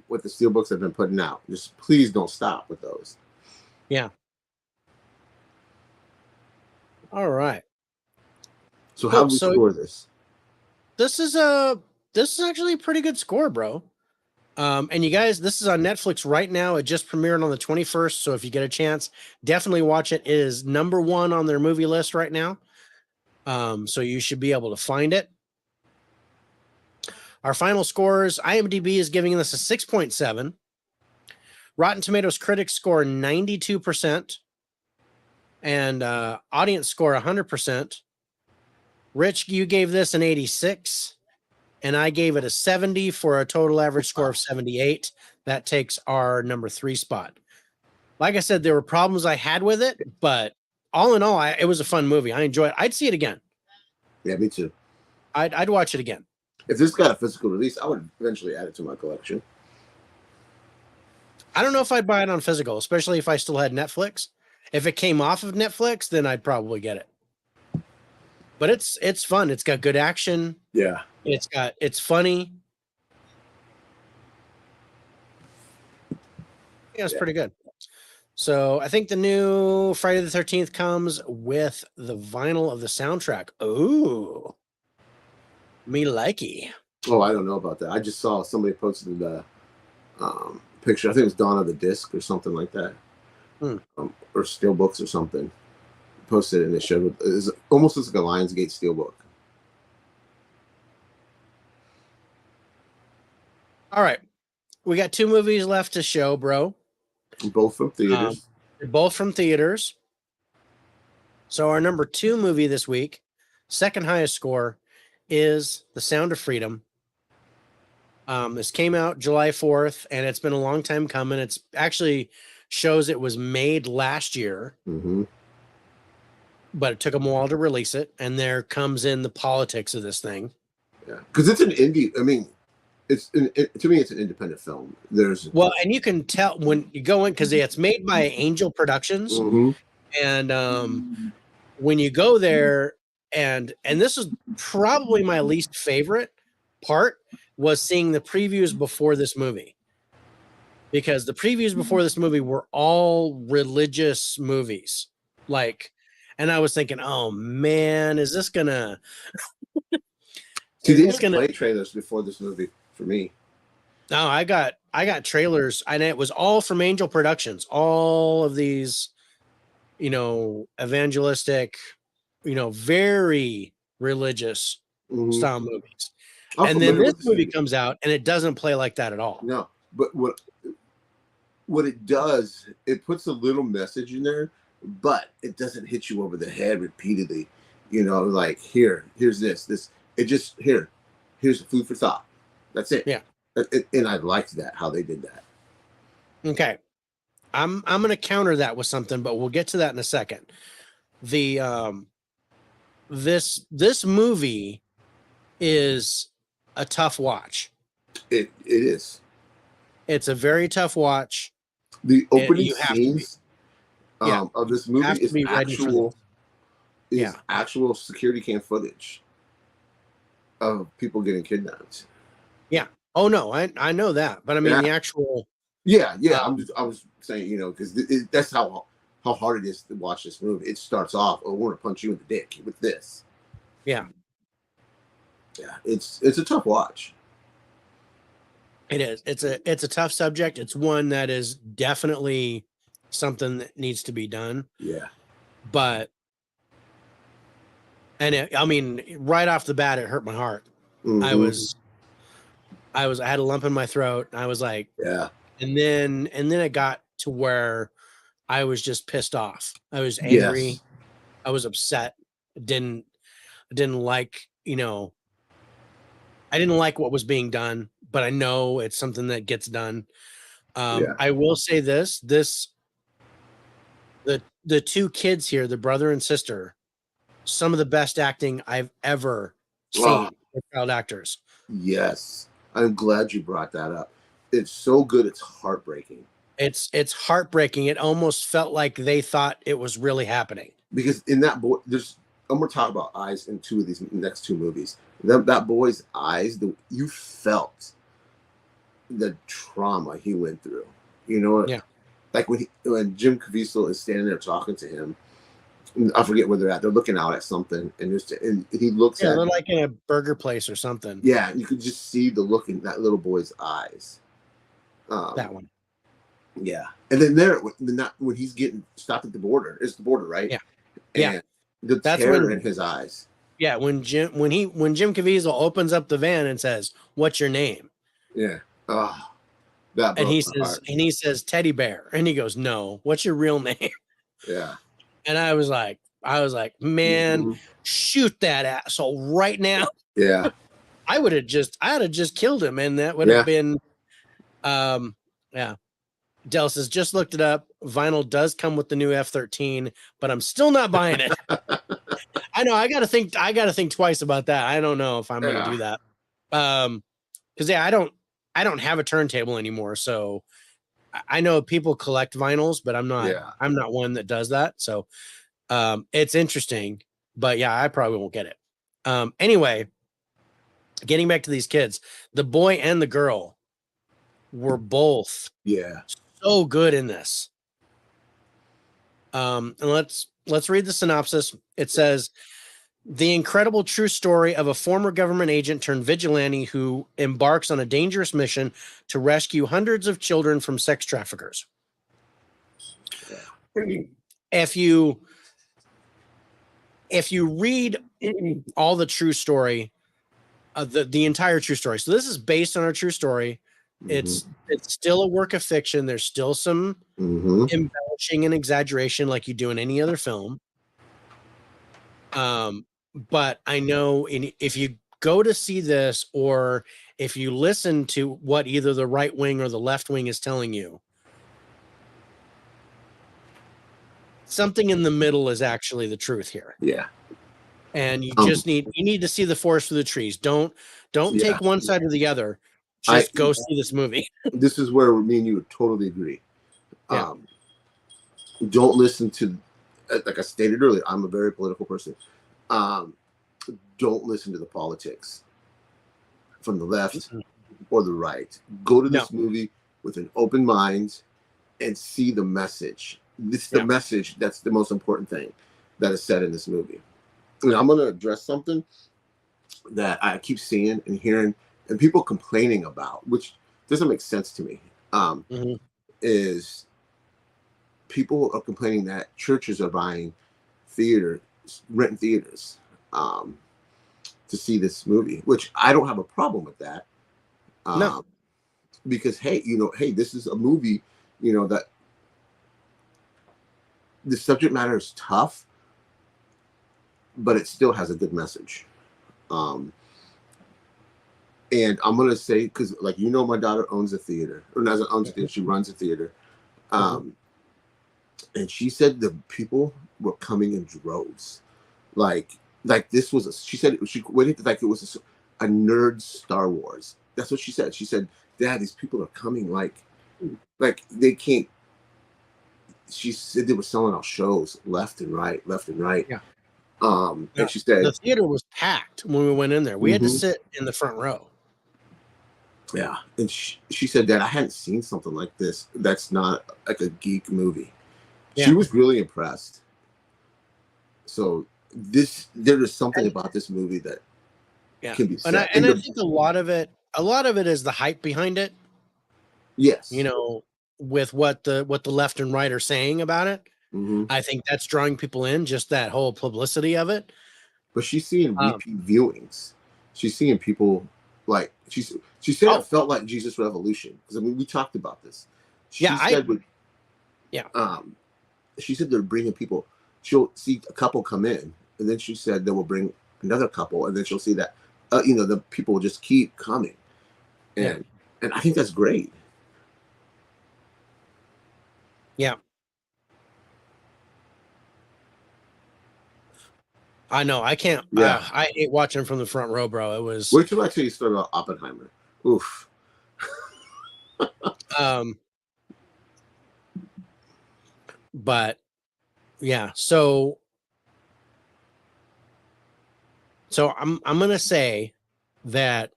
with the Steelbooks I've been putting out. Just please don't stop with those. Yeah. All right. So how do we score this? This is actually a pretty good score, bro. And you guys, this is on Netflix right now. It just premiered on the 21st. So if you get a chance, definitely watch it. It is #1 on their movie list right now. So you should be able to find it. Our final scores, IMDb is giving this a 6.7. Rotten Tomatoes critics score 92%. And audience score 100%. Rich, you gave this an 86. And I gave it a 70 for a total average score of 78. That takes our #3 spot. Like I said, there were problems I had with it, but all in all, it was a fun movie. I enjoyed it. I'd see it again. Yeah, me too. I'd watch it again. If this got a physical release, I would eventually add it to my collection. I don't know if I'd buy it on physical, especially if I still had Netflix. If it came off of Netflix, then I'd probably get it. But it's fun. It's got good action. Yeah. It's funny. Yeah, it's pretty good. So I think the new Friday the 13th comes with the vinyl of the soundtrack. Ooh. Me likey. Oh, I don't know about that. I just saw somebody posted the picture. I think it was Dawn of the Disc or something like that. Or Steelbooks or something. Posted it and it showed it almost looks like a Lionsgate Steelbook. All right. We got 2 movies left to show, bro. Both from theaters. Both from theaters. So our #2 movie this week, second highest score, is The Sound of Freedom. This came out July 4th, and it's been a long time coming. It's actually shows it was made last year, but it took them a while to release it. And there comes in the politics of this thing. Yeah, because it's an indie. I mean, to me, it's an independent film. And you can tell when you go in because it's made by Angel Productions, and when you go there, and this is probably my least favorite part was seeing the previews before this movie, because the previews before this movie were all religious movies, and I was thinking, oh man, is this gonna? See, they didn't play trailers before this movie for me. No, I got trailers, and it was all from Angel Productions. All of these, evangelistic, very religious style movies. And then this movie comes out, and it doesn't play like that at all. No, but what it does, it puts a little message in there, but it doesn't hit you over the head repeatedly. Like here's this. It just here's food for thought. That's it. Yeah. And I liked that, how they did that. Okay. I'm going to counter that with something, but we'll get to that in a second. The this movie is a tough watch. It is. It's a very tough watch. The opening scenes of this movie is actual security cam footage of people getting kidnapped. Yeah. Oh no, I know that, but I mean the actual. Yeah. I was saying, because that's how hard it is to watch this movie. It starts off, I want to punch you in the dick with this. Yeah. Yeah, it's a tough watch. It is. It's a tough subject. It's one that is definitely something that needs to be done. Yeah. But right off the bat, it hurt my heart. I had a lump in my throat. I was like, yeah. And then it got to where I was just pissed off. I was angry. Yes. I was upset. Didn't like, I didn't like what was being done, but I know it's something that gets done. I will say this, the two kids here, the brother and sister, some of the best acting I've ever seen with child actors. Yes. I'm glad you brought that up. It's so good. It's heartbreaking. It's heartbreaking. It almost felt like they thought it was really happening. Because in that boy, I'm going to talk about eyes in two of these next two movies. That boy's eyes, you felt the trauma he went through. Yeah. Like when Jim Caviezel is standing there talking to him, I forget where they're at. They're looking out at something, and he looks at. They're like in a burger place or something. Yeah, you could just see the look in that little boy's eyes. That one. Yeah, and then when he's getting stopped at the border, it's the border, right? Yeah, and the terror in his eyes. Yeah, when Jim Caviezel opens up the van and says, "What's your name?" Yeah. And he says Teddy Bear, and he goes, "No, what's your real name?" Yeah. And I was like, man, shoot that asshole right now. Yeah. I'd have just killed him, and that would have been, yeah. Del says, just looked it up. Vinyl does come with the new F-13, but I'm still not buying it. I know. I gotta think twice about that. I don't know if I'm gonna do that. Because I don't have a turntable anymore, so I know people collect vinyls, but I'm not one that does that. So it's interesting, but yeah, I probably won't get it. Anyway, getting back to these kids, the boy and the girl were both so good in this. And let's read the synopsis. It says, the incredible true story of a former government agent turned vigilante who embarks on a dangerous mission to rescue hundreds of children from sex traffickers. If you read all the true story, the entire true story. So this is based on our true story. It's still a work of fiction. There's still some embellishing and exaggeration like you do in any other film. But I know if you go to see this, or if you listen to what either the right wing or the left wing is telling you, something in the middle is actually the truth here. Yeah. And you just need to see the forest through the trees. Don't take one side or the other. Just go see this movie. This is where me and you totally agree. Yeah. Don't listen to, like I stated earlier, I'm a very political person. Don't listen to the politics from the left or the right. Go to this movie with an open mind and see the message. This is the message that's the most important thing that is said in this movie. And I'm going to address something that I keep seeing and hearing and people complaining about, which doesn't make sense to me, is people are complaining that churches are buying renting theaters to see this movie, which I don't have a problem with that. No. Because, hey, this is a movie, that the subject matter is tough, but it still has a good message. And I'm going to say, because my daughter owns a theater, or doesn't own a theater, she runs a theater. And she said the people were coming in droves. Like this was she said she waited like it was a nerd Star Wars. That's what she said. She said, Dad, these people are coming like they can't. She said they were selling out shows left and right. Yeah. And she said the theater was packed when we went in there. We had to sit in the front row. Yeah. And she said that I hadn't seen something like this. That's not like a geek movie. Yeah. She was really impressed. So there is something about this movie that can be said. And I think a lot of it is the hype behind it. Yes. With what the left and right are saying about it. I think that's drawing people in, just that whole publicity of it. But she's seeing repeat viewings. She's seeing people she said it felt like Jesus Revolution. Because we talked about this. She said they're bringing people. She'll see a couple come in, and then she said they will bring another couple, and then she'll see that the people will just keep coming, and I think that's great. Yeah. I know. I can't. Yeah. I hate watching from the front row, bro. It was. Wait till I tell you a story about Oppenheimer. Oof. But yeah, so I'm gonna say that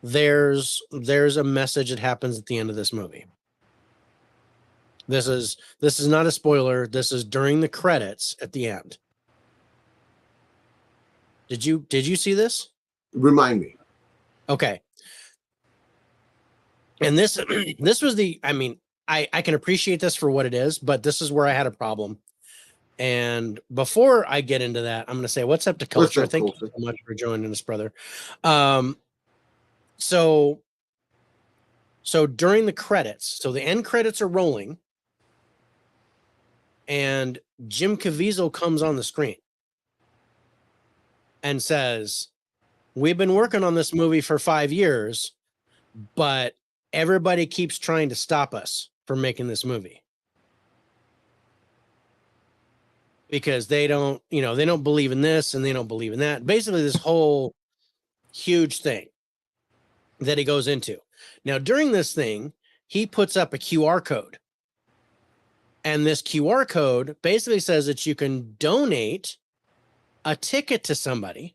there's a message that happens at the end of this movie. This is not a spoiler. This is during the credits at the end. Did you see this? Remind me. Okay. And this was I can appreciate this for what it is, but this is where I had a problem. And before I get into that, I'm going to say, what's up to Culture? Thank you so much for joining us, brother. So during the credits, so the end credits are rolling, and Jim Caviezel comes on the screen and says, "We've been working on this movie for 5 years, but everybody keeps trying to stop us from making this movie because they don't believe in this and they don't believe in that." Basically, this whole huge thing that he goes into. Now, during this thing, he puts up a QR code. And this QR code basically says that you can donate a ticket to somebody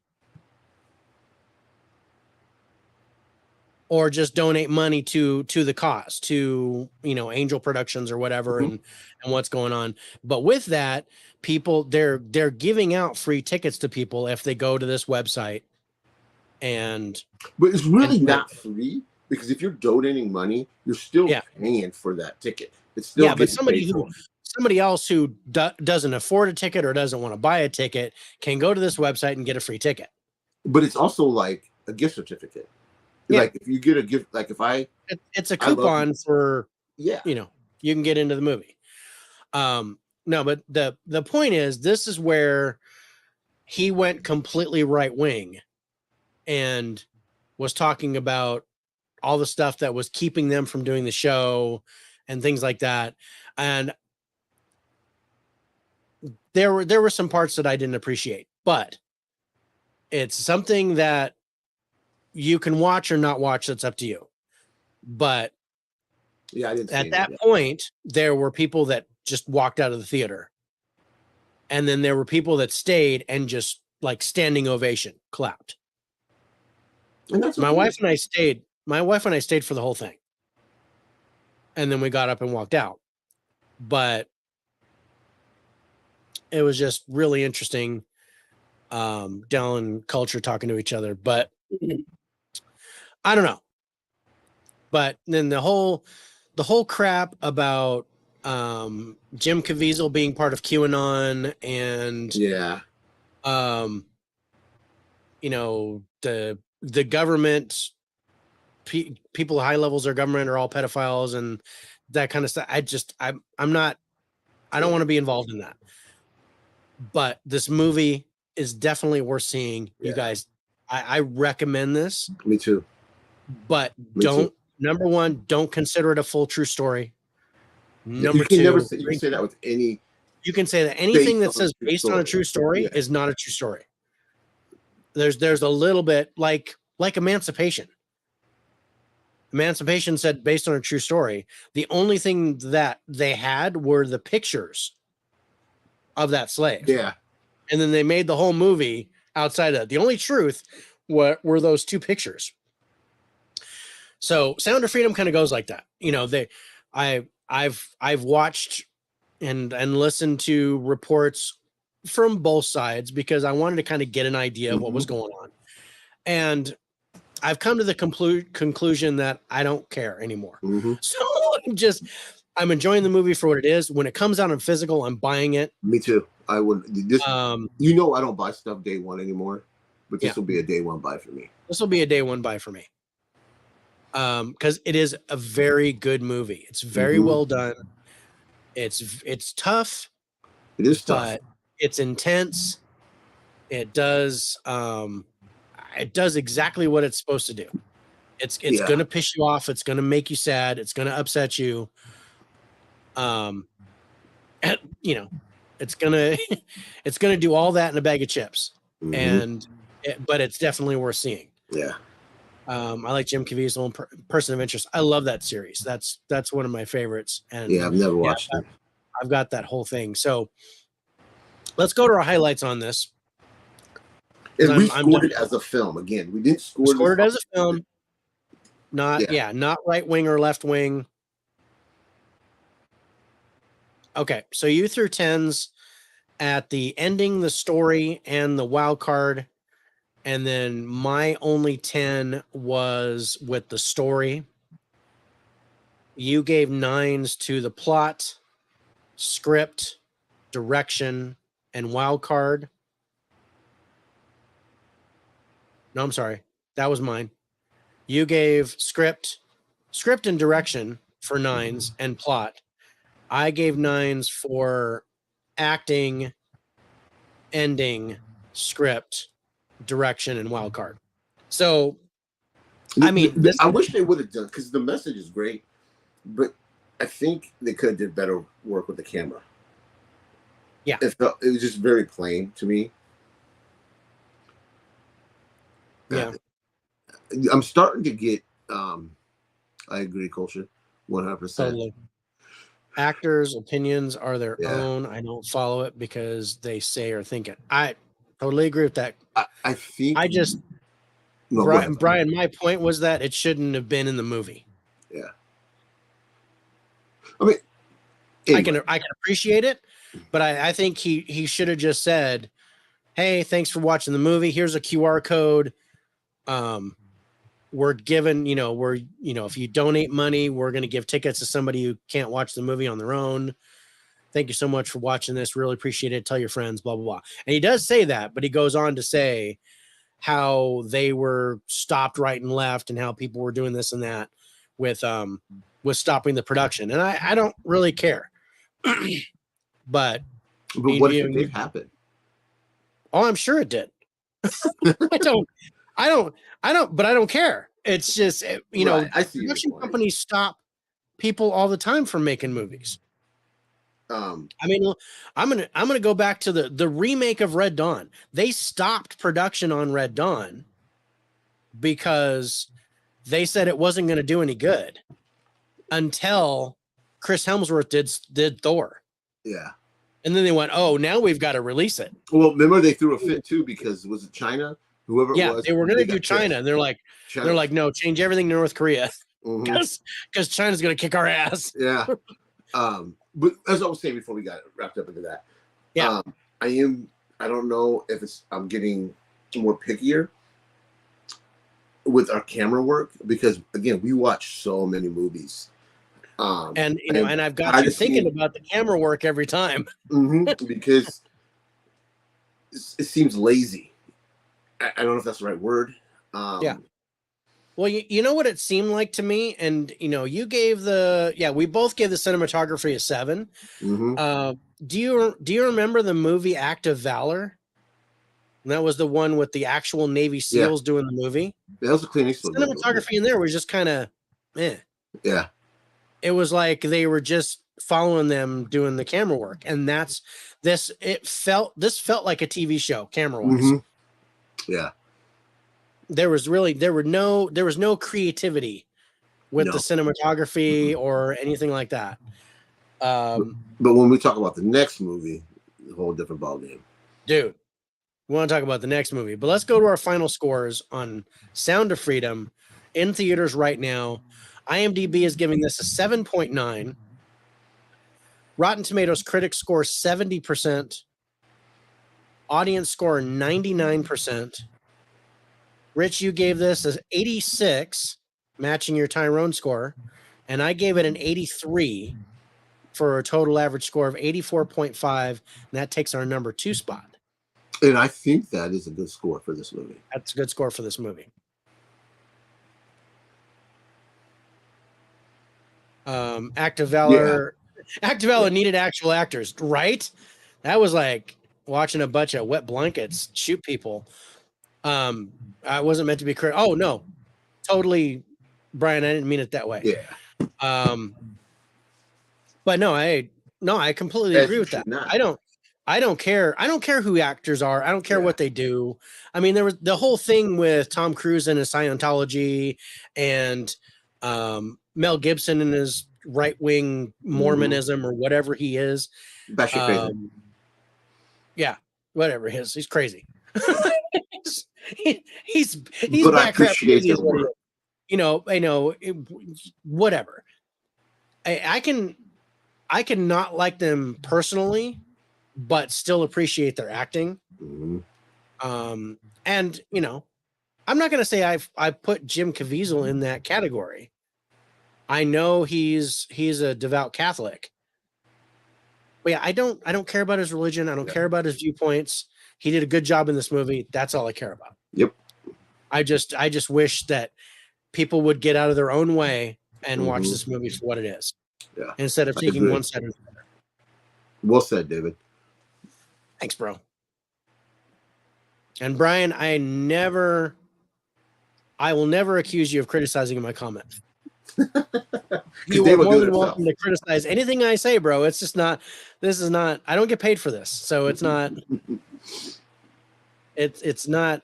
or just donate money to the cause, to, Angel Productions or whatever, and what's going on. But with that, people, they're giving out free tickets to people if they go to this website. But it's really not free, because if you're donating money, you're still paying for that ticket. It's still but somebody else who doesn't afford a ticket or doesn't want to buy a ticket can go to this website and get a free ticket. But it's also like a gift certificate. Yeah. Like if you get a gift, like if it's a coupon for, you can get into the movie. No, but the point is, this is where he went completely right wing and was talking about all the stuff that was keeping them from doing the show and things like that. And there were some parts that I didn't appreciate, but it's something that you can watch or not watch. That's up to you. But yeah, I didn't at that point, there were people that just walked out of the theater. And then there were people that stayed and just like standing ovation, clapped. And that's my wife and I stayed. My wife and I stayed for the whole thing. And then we got up and walked out. But it was just really interesting. Down culture talking to each other. But I don't know. But then the whole crap about Jim Caviezel being part of QAnon and you know, the government, people high levels of government are all pedophiles and that kind of stuff. I don't want to be involved in that. But this movie is definitely worth seeing. You guys, I recommend this. Me too. But number one, don't consider it a full true story. Number two, you can say that with any. You can say that anything that says based on a true story is not a true story. There's a little bit like Emancipation. Emancipation said based on a true story. The only thing that they had were the pictures of that slave. Yeah. And then they made the whole movie outside of that. The only truth were those two pictures. So Sound of Freedom kind of goes like that. You know, I've watched and listened to reports from both sides because I wanted to kind of get an idea of what was going on. And I've come to the conclusion that I don't care anymore. So I'm enjoying the movie for what it is. When it comes out in physical, I'm buying it. Me too. I would. You know, I don't buy stuff day one anymore, but this will be a day one buy for me. This will be a day one buy for me. Because it is a very good movie. It's very well done. It's tough. It is tough. But it's intense. It does exactly what it's supposed to do. It's gonna piss you off. It's gonna make you sad. It's gonna upset you. You know, it's gonna do all that in a bag of chips. But it's definitely worth seeing. Yeah. I like Jim Caviezel and Person of Interest. I love that series. That's one of my favorites. And I've never watched it. I've got that whole thing. So let's go to our highlights on this. And we scored it as a film. Again, we didn't score it as a film. Not right wing or left wing. Okay, so you threw 10s at the ending, the story, and the wild card. And then my only 10 was with the story. You gave 9s to the plot, script, direction, and wild card. No, I'm sorry. That was mine. You gave script and direction for 9s and plot. I gave 9s for acting, ending, script, direction, and wild card. So, I mean, I wish they would have done, because the message is great, but I think they could have did better work with the camera. Yeah, it was just very plain to me. Yeah, I'm starting to get. I agree, culture, 100%. Totally. Actors' opinions are their own. I don't follow it because they say or think it. I totally agree with that. I think Brian, my point was that it shouldn't have been in the movie. Yeah. I mean, anyway. I can appreciate it, but I think he should have just said, "Hey, thanks for watching the movie. Here's a QR code. We're giving, if you donate money, we're going to give tickets to somebody who can't watch the movie on their own. Thank you so much for watching this. Really appreciate it. Tell your friends, blah, blah, blah." And he does say that, but he goes on to say how they were stopped right and left and how people were doing this and that with stopping the production. And I don't really care. But what if it did happen? Oh, I'm sure it did. I don't care. It's just, you know, production companies stop people all the time from making movies. I mean, I'm gonna go back to the remake of Red Dawn. They stopped production on Red Dawn because they said it wasn't going to do any good until Chris Hemsworth did Thor. Yeah. And then they went, oh, now we've got to release it. Well, remember they threw a fit too because was it China? Whoever it was. They were going to do China, and they're like, no, change everything to North Korea because China's going to kick our ass. Yeah. But as I was saying before we got wrapped up into that, I don't know if I'm getting more pickier with our camera work because again, we watch so many movies. And I've got you thinking about the camera work every time. Because it seems lazy. I don't know if that's the right word. Well, you know what it seemed like to me, and you gave we both gave the cinematography a 7. Do you remember the movie Act of Valor? And that was the one with the actual Navy SEALs doing the movie. That was a Clint Eastwood cinematography in there was just kind of, Yeah. It was like they were just following them doing the camera work, and this felt like a TV show camera wise. Yeah. There was no creativity with the cinematography or anything like that. But when we talk about the next movie, a whole different ballgame. Dude, we want to talk about the next movie, but let's go to our final scores on Sound of Freedom in theaters right now. IMDb is giving this a 7.9. Rotten Tomatoes critics score 70%. Audience score 99%. Rich, you gave this as 86, matching your Tyrone score, and I gave it an 83 for a total average score of 84.5, and that takes our number 2 spot. And I think that is a good score for this movie. That's a good score for this movie. Act of Valor. Act of Valor needed actual actors, right? That was like watching a bunch of wet blankets shoot people. I wasn't meant to be critical. Oh no, totally, Brian. I didn't mean it that way. Yeah. But no, I completely agree with that. I don't care. I don't care who actors are. I don't care what they do. I mean, there was the whole thing with Tom Cruise and his Scientology, and Mel Gibson and his right-wing Mormonism or whatever he is. Yeah, whatever he is. He's crazy. he's but I appreciate the work. I know, whatever. I can not like them personally, but still appreciate their acting. And I'm not going to say I put Jim Caviezel in that category. I know he's a devout Catholic. But yeah, I don't care about his religion. I don't care about his viewpoints. He did a good job in this movie. That's all I care about. Yep. I just wish that people would get out of their own way and watch this movie for what it is. Yeah. Instead of taking one side or the other. Well said, David. Thanks, bro. And Brian, I will never accuse you of criticizing my comment. You are more than welcome to criticize anything I say, bro. It's just not. This is not. I don't get paid for this, so it's not. It's not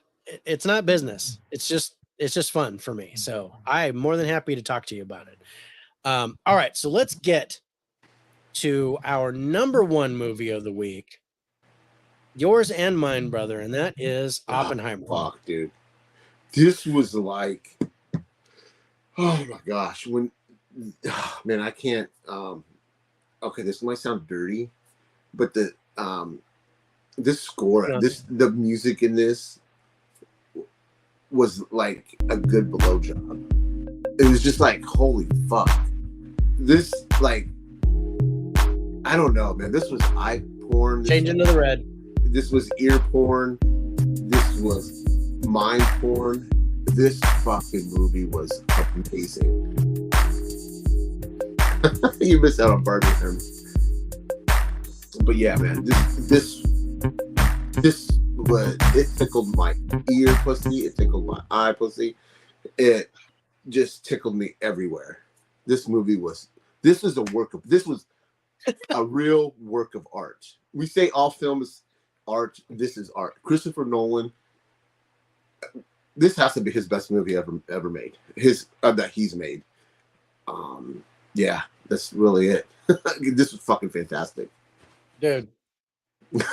business. It's just fun for me. So I'm more than happy to talk to you about it. All right, so let's get to our number 1 movie of the week. Yours and mine, brother, and that is Oppenheimer. Fuck, dude. This was like, oh my gosh. Man, I can't, okay, this might sound dirty, but this score, the music in this was like a good blowjob. It was just like, holy fuck. This, like, I don't know, man. This was eye porn. Change into the red. This was ear porn. This was mind porn. This fucking movie was amazing. You missed out on Barbie terms. But yeah, man, this but it tickled my ear pussy. It tickled my eye pussy. It just tickled me everywhere. This was a real work of art. We say all film is art. This is art. Christopher Nolan. This has to be his best movie ever made. That he's made. Yeah, that's really it. This was fucking fantastic, dude. Because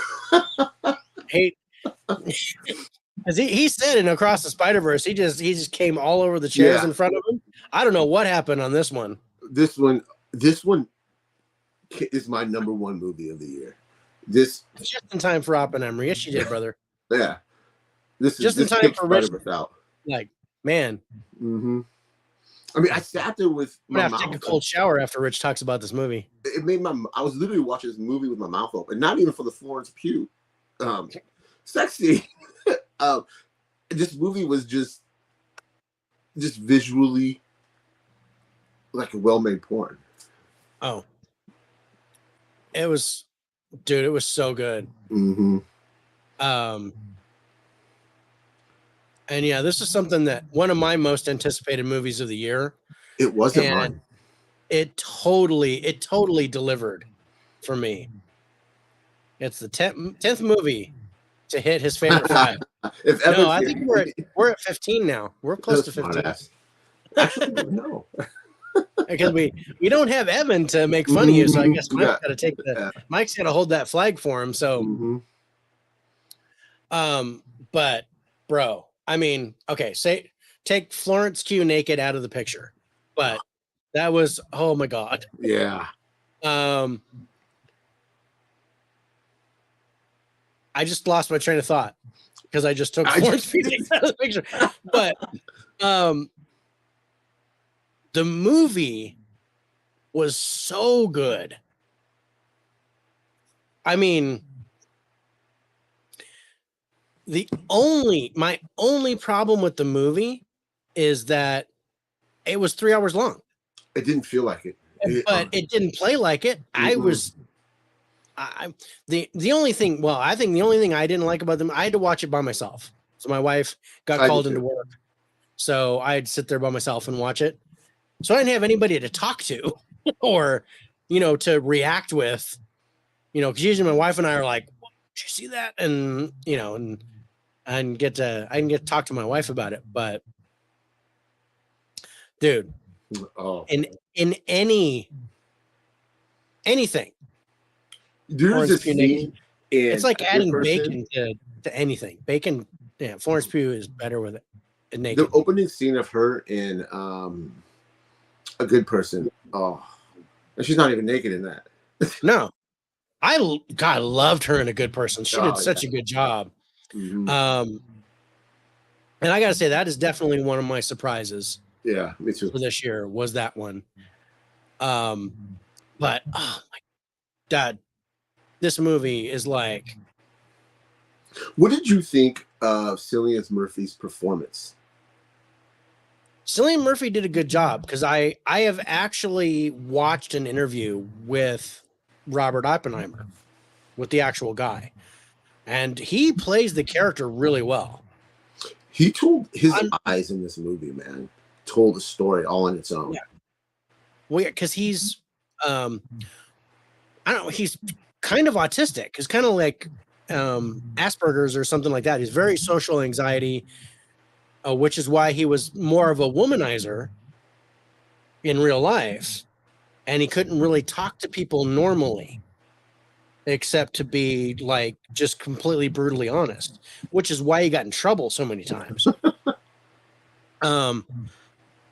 he said in Across the Spider-Verse, he just came all over the chairs in front of him. I don't know what happened on this one. This one is my number one movie of the year. This just in time for Oppenheimer. Yes, you did, brother. Yeah, this just in time for Rich. Like, man. Mm-hmm. I mean, I sat there with my mouth. I'm gonna have to take a cold shower after Rich talks about this movie. It made I was literally watching this movie with my mouth open, not even for the Florence Pugh sexy. This movie was just visually like a well-made porn. Oh, it was, dude. It was so good. Mm-hmm. And yeah, this is something that one of my most anticipated movies of the year. It wasn't mine. It totally delivered for me. It's the 10th movie to hit his favorite 5. I think we're at 15 now. We're close to 15. Actually, no. Because we don't have Evan to make fun of you, so I guess Mike's got to take Mike's got to hold that flag for him. So, but bro, I mean, okay, take Florence Pugh naked out of the picture, but that was, oh my god, yeah. I just lost my train of thought because I just took Florence Pugh out of the picture. But the movie was so good. I mean, my only problem with the movie is that it was 3 hours long. It didn't feel like it. But it didn't play like it. The only thing I didn't like about them, I had to watch it by myself. So my wife got called into work. So I'd sit there by myself and watch it. So I didn't have anybody to talk to or, to react with, because usually my wife and I are like, well, did you see that? And, and I can get to talk to my wife about it. But dude, in anything, there's a scene it's like adding bacon to anything. Bacon, yeah. Florence Pugh is better with it. Naked. The opening scene of her in A Good Person. Oh, and she's not even naked in that. No, I loved her in A Good Person. She did such a good job. Mm-hmm. And I gotta say that is definitely one of my surprises. Yeah, me too. For this year was that one. But oh my god, this movie is like. What did you think of Cillian Murphy's performance? Cillian Murphy did a good job because I have actually watched an interview with Robert Oppenheimer, with the actual guy, and he plays the character really well. He told his eyes in this movie, man, told a story all on its own. Yeah. Well, yeah, because he's, I don't know, he's kind of autistic. He's kind of like Asperger's or something like that. He's very social anxiety, which is why he was more of a womanizer in real life, and he couldn't really talk to people normally, except to be like just completely brutally honest, which is why he got in trouble so many times.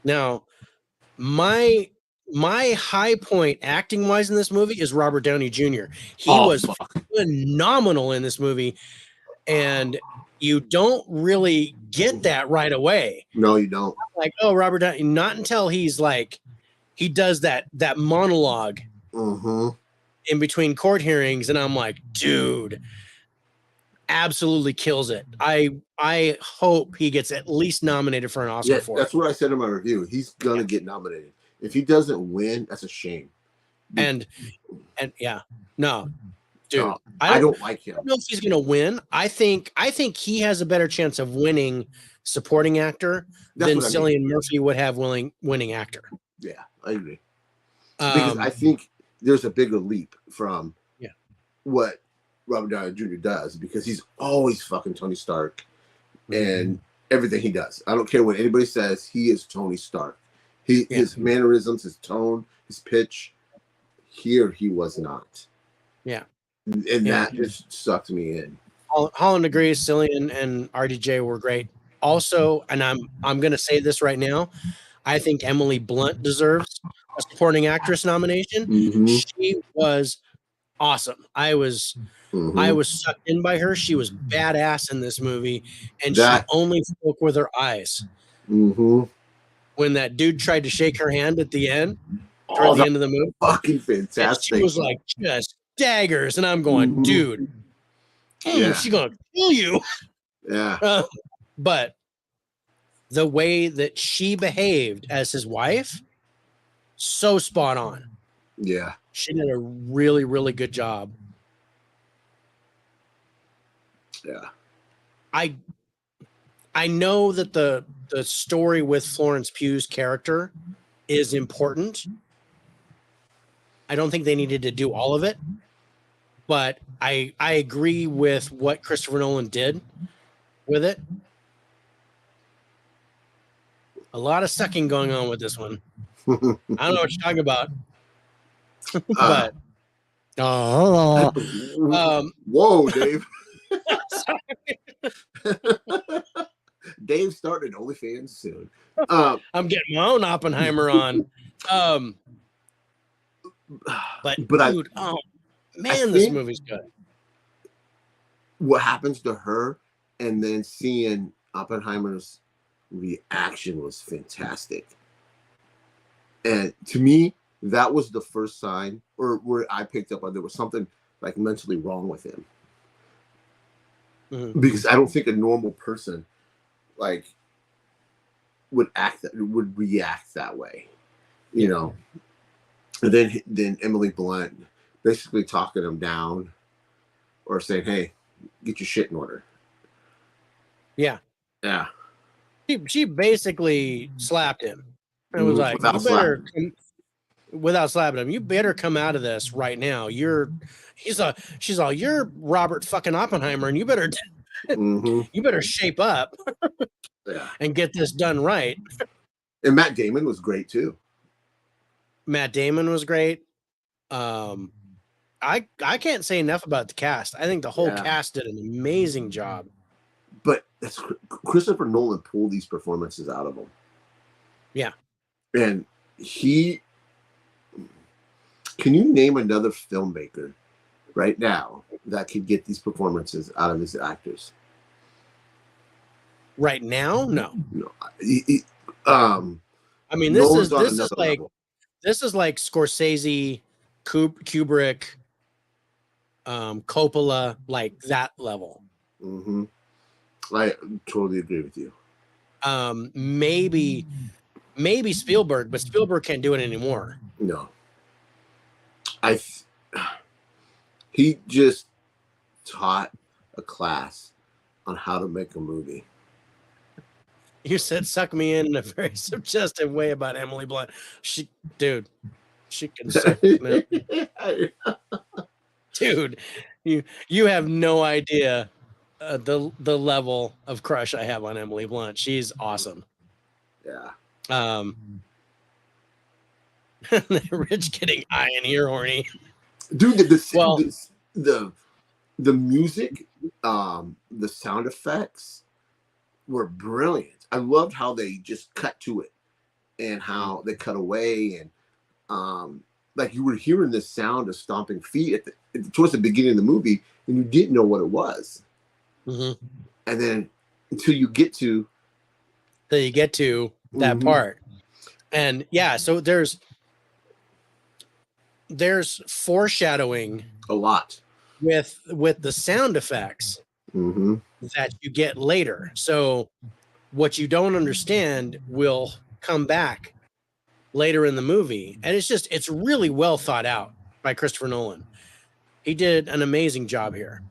Now, my high point acting wise in this movie is Robert Downey Jr. He was phenomenal in this movie, and you don't really get that right away. No, you don't. Like, oh, Robert Downey, not until he's like, he does that monologue in between court hearings, and I'm like, dude, absolutely kills it. I hope he gets at least nominated for an Oscar for it. That's what I said in my review. He's gonna get nominated. If he doesn't win, that's a shame. And yeah, no, dude. I don't like him. I don't know if he's going to win. I think he has a better chance of winning supporting actor than Cillian Murphy would have winning actor. Yeah, I agree. Because I think there's a bigger leap from what Robert Downey Jr. does, because he's always fucking Tony Stark and everything he does. I don't care what anybody says. He is Tony Stark. His mannerisms, his tone, his pitch. Here he was not. Yeah. And that just sucked me in. Holland agrees. Cillian and RDJ were great. Also, and I'm going to say this right now, I think Emily Blunt deserves a supporting actress nomination. She was awesome. I was sucked in by her. She was badass in this movie, and she only spoke with her eyes. When that dude tried to shake her hand at the end, toward the end of the movie, fucking fantastic. She was like just daggers, and I'm going, dude, she's gonna kill you. Yeah. But the way that she behaved as his wife, so spot on. Yeah. She did a really, really good job. Yeah. I know that the story with Florence Pugh's character is important. I don't think they needed to do all of it, but I agree with what Christopher Nolan did with it. A lot of sucking going on with this one. I don't know what you're talking about. But whoa, Dave. Dave's starting OnlyFans soon. I'm getting my own Oppenheimer on. But dude, this movie's good. What happens to her, and then seeing Oppenheimer's reaction was fantastic. And to me, that was the first sign, or where I picked up on there was something like mentally wrong with him. Because I don't think a normal person like would react that way, you know. And then Emily Blunt basically talking him down, or saying, "Hey, get your shit in order." Yeah. She basically slapped him. It was like, without slapping him, you better come out of this right now. She's all, you're Robert fucking Oppenheimer, and you better you better shape up and get this done right. And Matt Damon was great too. Matt Damon was great. I can't say enough about the cast. I think the whole cast did an amazing job. But that's Christopher Nolan pulled these performances out of him. Yeah. And can you name another filmmaker right now that could get these performances out of his actors? Right now? No. I mean, this is like Scorsese, Kubrick, Coppola, like that level. I totally agree with you. Maybe Spielberg, but Spielberg can't do it anymore. No. He just taught a class on how to make a movie. You said suck me in a very suggestive way about Emily Blunt. She can suck me in. Dude, you have no idea the level of crush I have on Emily Blunt. She's awesome. Yeah. Rich getting eye and ear horny. Dude, the music, the sound effects were brilliant. I loved how they just cut to it and how they cut away, and like you were hearing the sound of stomping feet towards the beginning of the movie, and you didn't know what it was. And then until you get to that part. And so there's foreshadowing a lot with the sound effects that you get later. So what you don't understand will come back later in the movie. And it's really well thought out by Christopher Nolan. He did an amazing job here.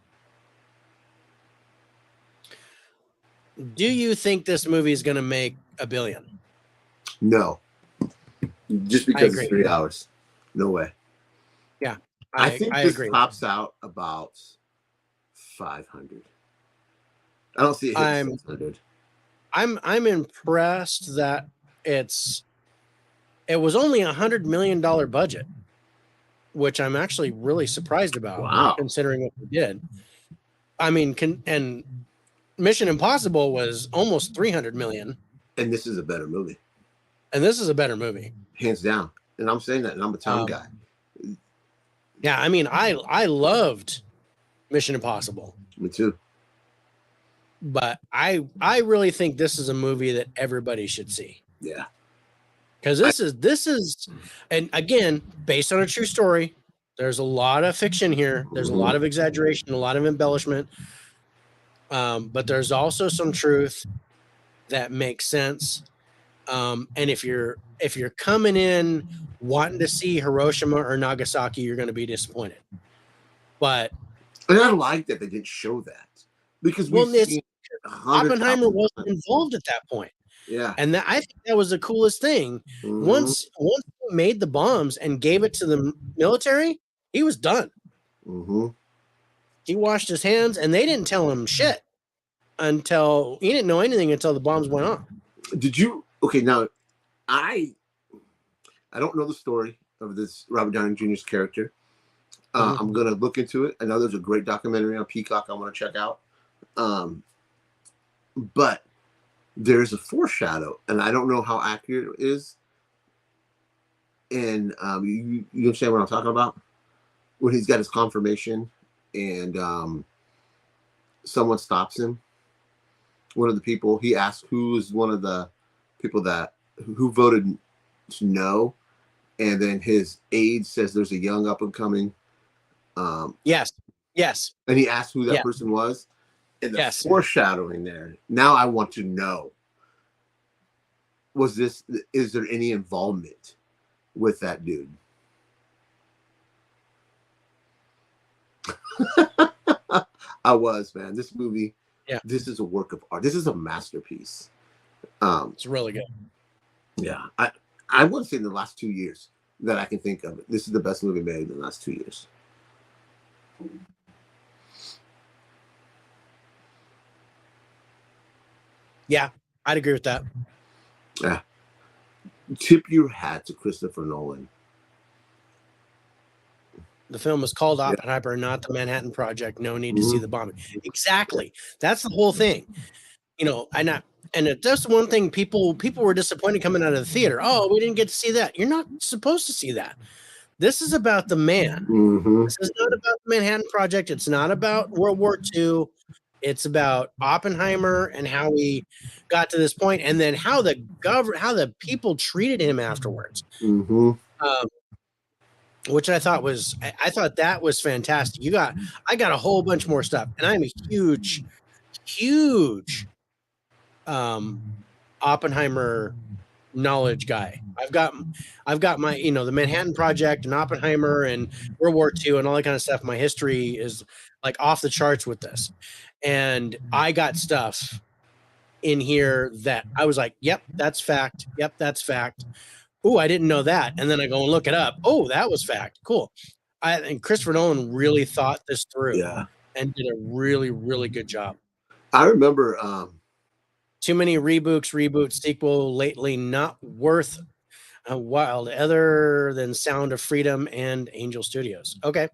Do you think this movie is going to make $1 billion? No. Just because it's 3 hours. No way. Yeah. I think this tops out about 500. I don't see it hitting 600. I'm impressed that it was only $100 million budget, which I'm actually really surprised about. Wow. Considering what we did. I mean, and Mission Impossible was almost 300 million. And this is a better movie. Hands down. And I'm saying that, and I'm a Tom guy. Yeah, I mean, I loved Mission Impossible. Me too. But I really think this is a movie that everybody should see. Yeah. Because this is, and again, based on a true story. There's a lot of fiction here. There's a lot of exaggeration, a lot of embellishment. But there's also some truth that makes sense. And if you're coming in wanting to see Hiroshima or Nagasaki, you're going to be disappointed. But I like that they didn't show that, because Oppenheimer wasn't involved at that point. Yeah, and I think that was the coolest thing. Once he made the bombs and gave it to the military, he was done. He washed his hands, and they didn't tell him shit until he didn't know anything until the bombs went off. Did you? Okay, now I don't know the story of this Robert Downey Jr.'s character. I'm gonna look into it. I know there's a great documentary on Peacock I want to check out. But there's a foreshadow, and I don't know how accurate it is. And you understand what I'm talking about? When he's got his confirmation, and someone stops him. One of the people, he asks who is one of the people who voted no, and then his aide says there's a young up and coming. Yes. And he asked who that person was, and the foreshadowing there. Now I want to know: is there any involvement with that dude? I was, man. This movie, this is a work of art. This is a masterpiece. It's really good. Yeah, I would say in the last 2 years that I can think of it. This is the best movie made in the last 2 years. Yeah, I'd agree with that. Yeah. Tip your hat to Christopher Nolan. The film is called Oppenheimer, not the Manhattan Project. No need to see the bombing. Exactly. That's the whole thing. You know, and that's one thing people were disappointed coming out of the theater. Oh, we didn't get to see that. You're not supposed to see that. This is about the man. This is not about the Manhattan Project. It's not about World War II. It's about Oppenheimer and how we got to this point, and then how the people treated him afterwards. Which I thought that was fantastic. I got a whole bunch more stuff, and I'm a huge Oppenheimer knowledge guy. I've got my, the Manhattan Project and Oppenheimer and World War II and all that kind of stuff. My history is like off the charts with this. And I got stuff in here that I was like, yep, that's fact. Yep, that's fact. Oh, I didn't know that. And then I go and look it up. Oh, that was fact. Cool. I think Christopher Nolan really thought this through and did a really, really good job. I remember too many reboot sequel lately, not worth a while other than Sound of Freedom and Angel Studios. Okay.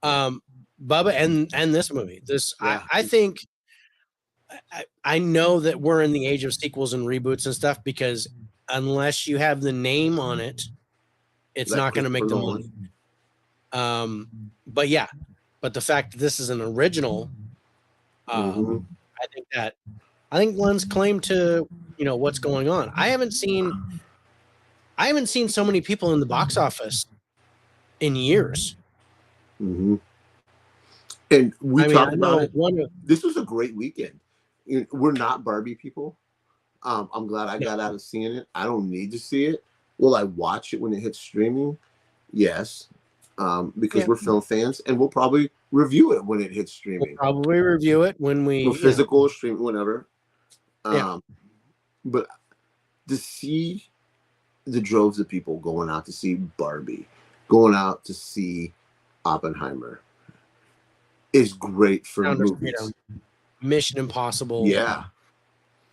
Bubba and this movie. I think I know that we're in the age of sequels and reboots and stuff, because unless you have the name on it, it's not going to make the money. But the fact that this is an original, I think lends claim to what's going on. I haven't seen so many people in the box office in years. And we talked about it. This was a great weekend. We're not Barbie people. I'm glad I got out of seeing it. I don't need to see it. Will I watch it when it hits streaming? Yes. because we're film fans, and we'll probably review it when it hits streaming. We'll probably review it when we physical streaming, whatever. But to see the droves of people going out to see Barbie, going out to see Oppenheimer, is great for movies. Mission Impossible. Yeah.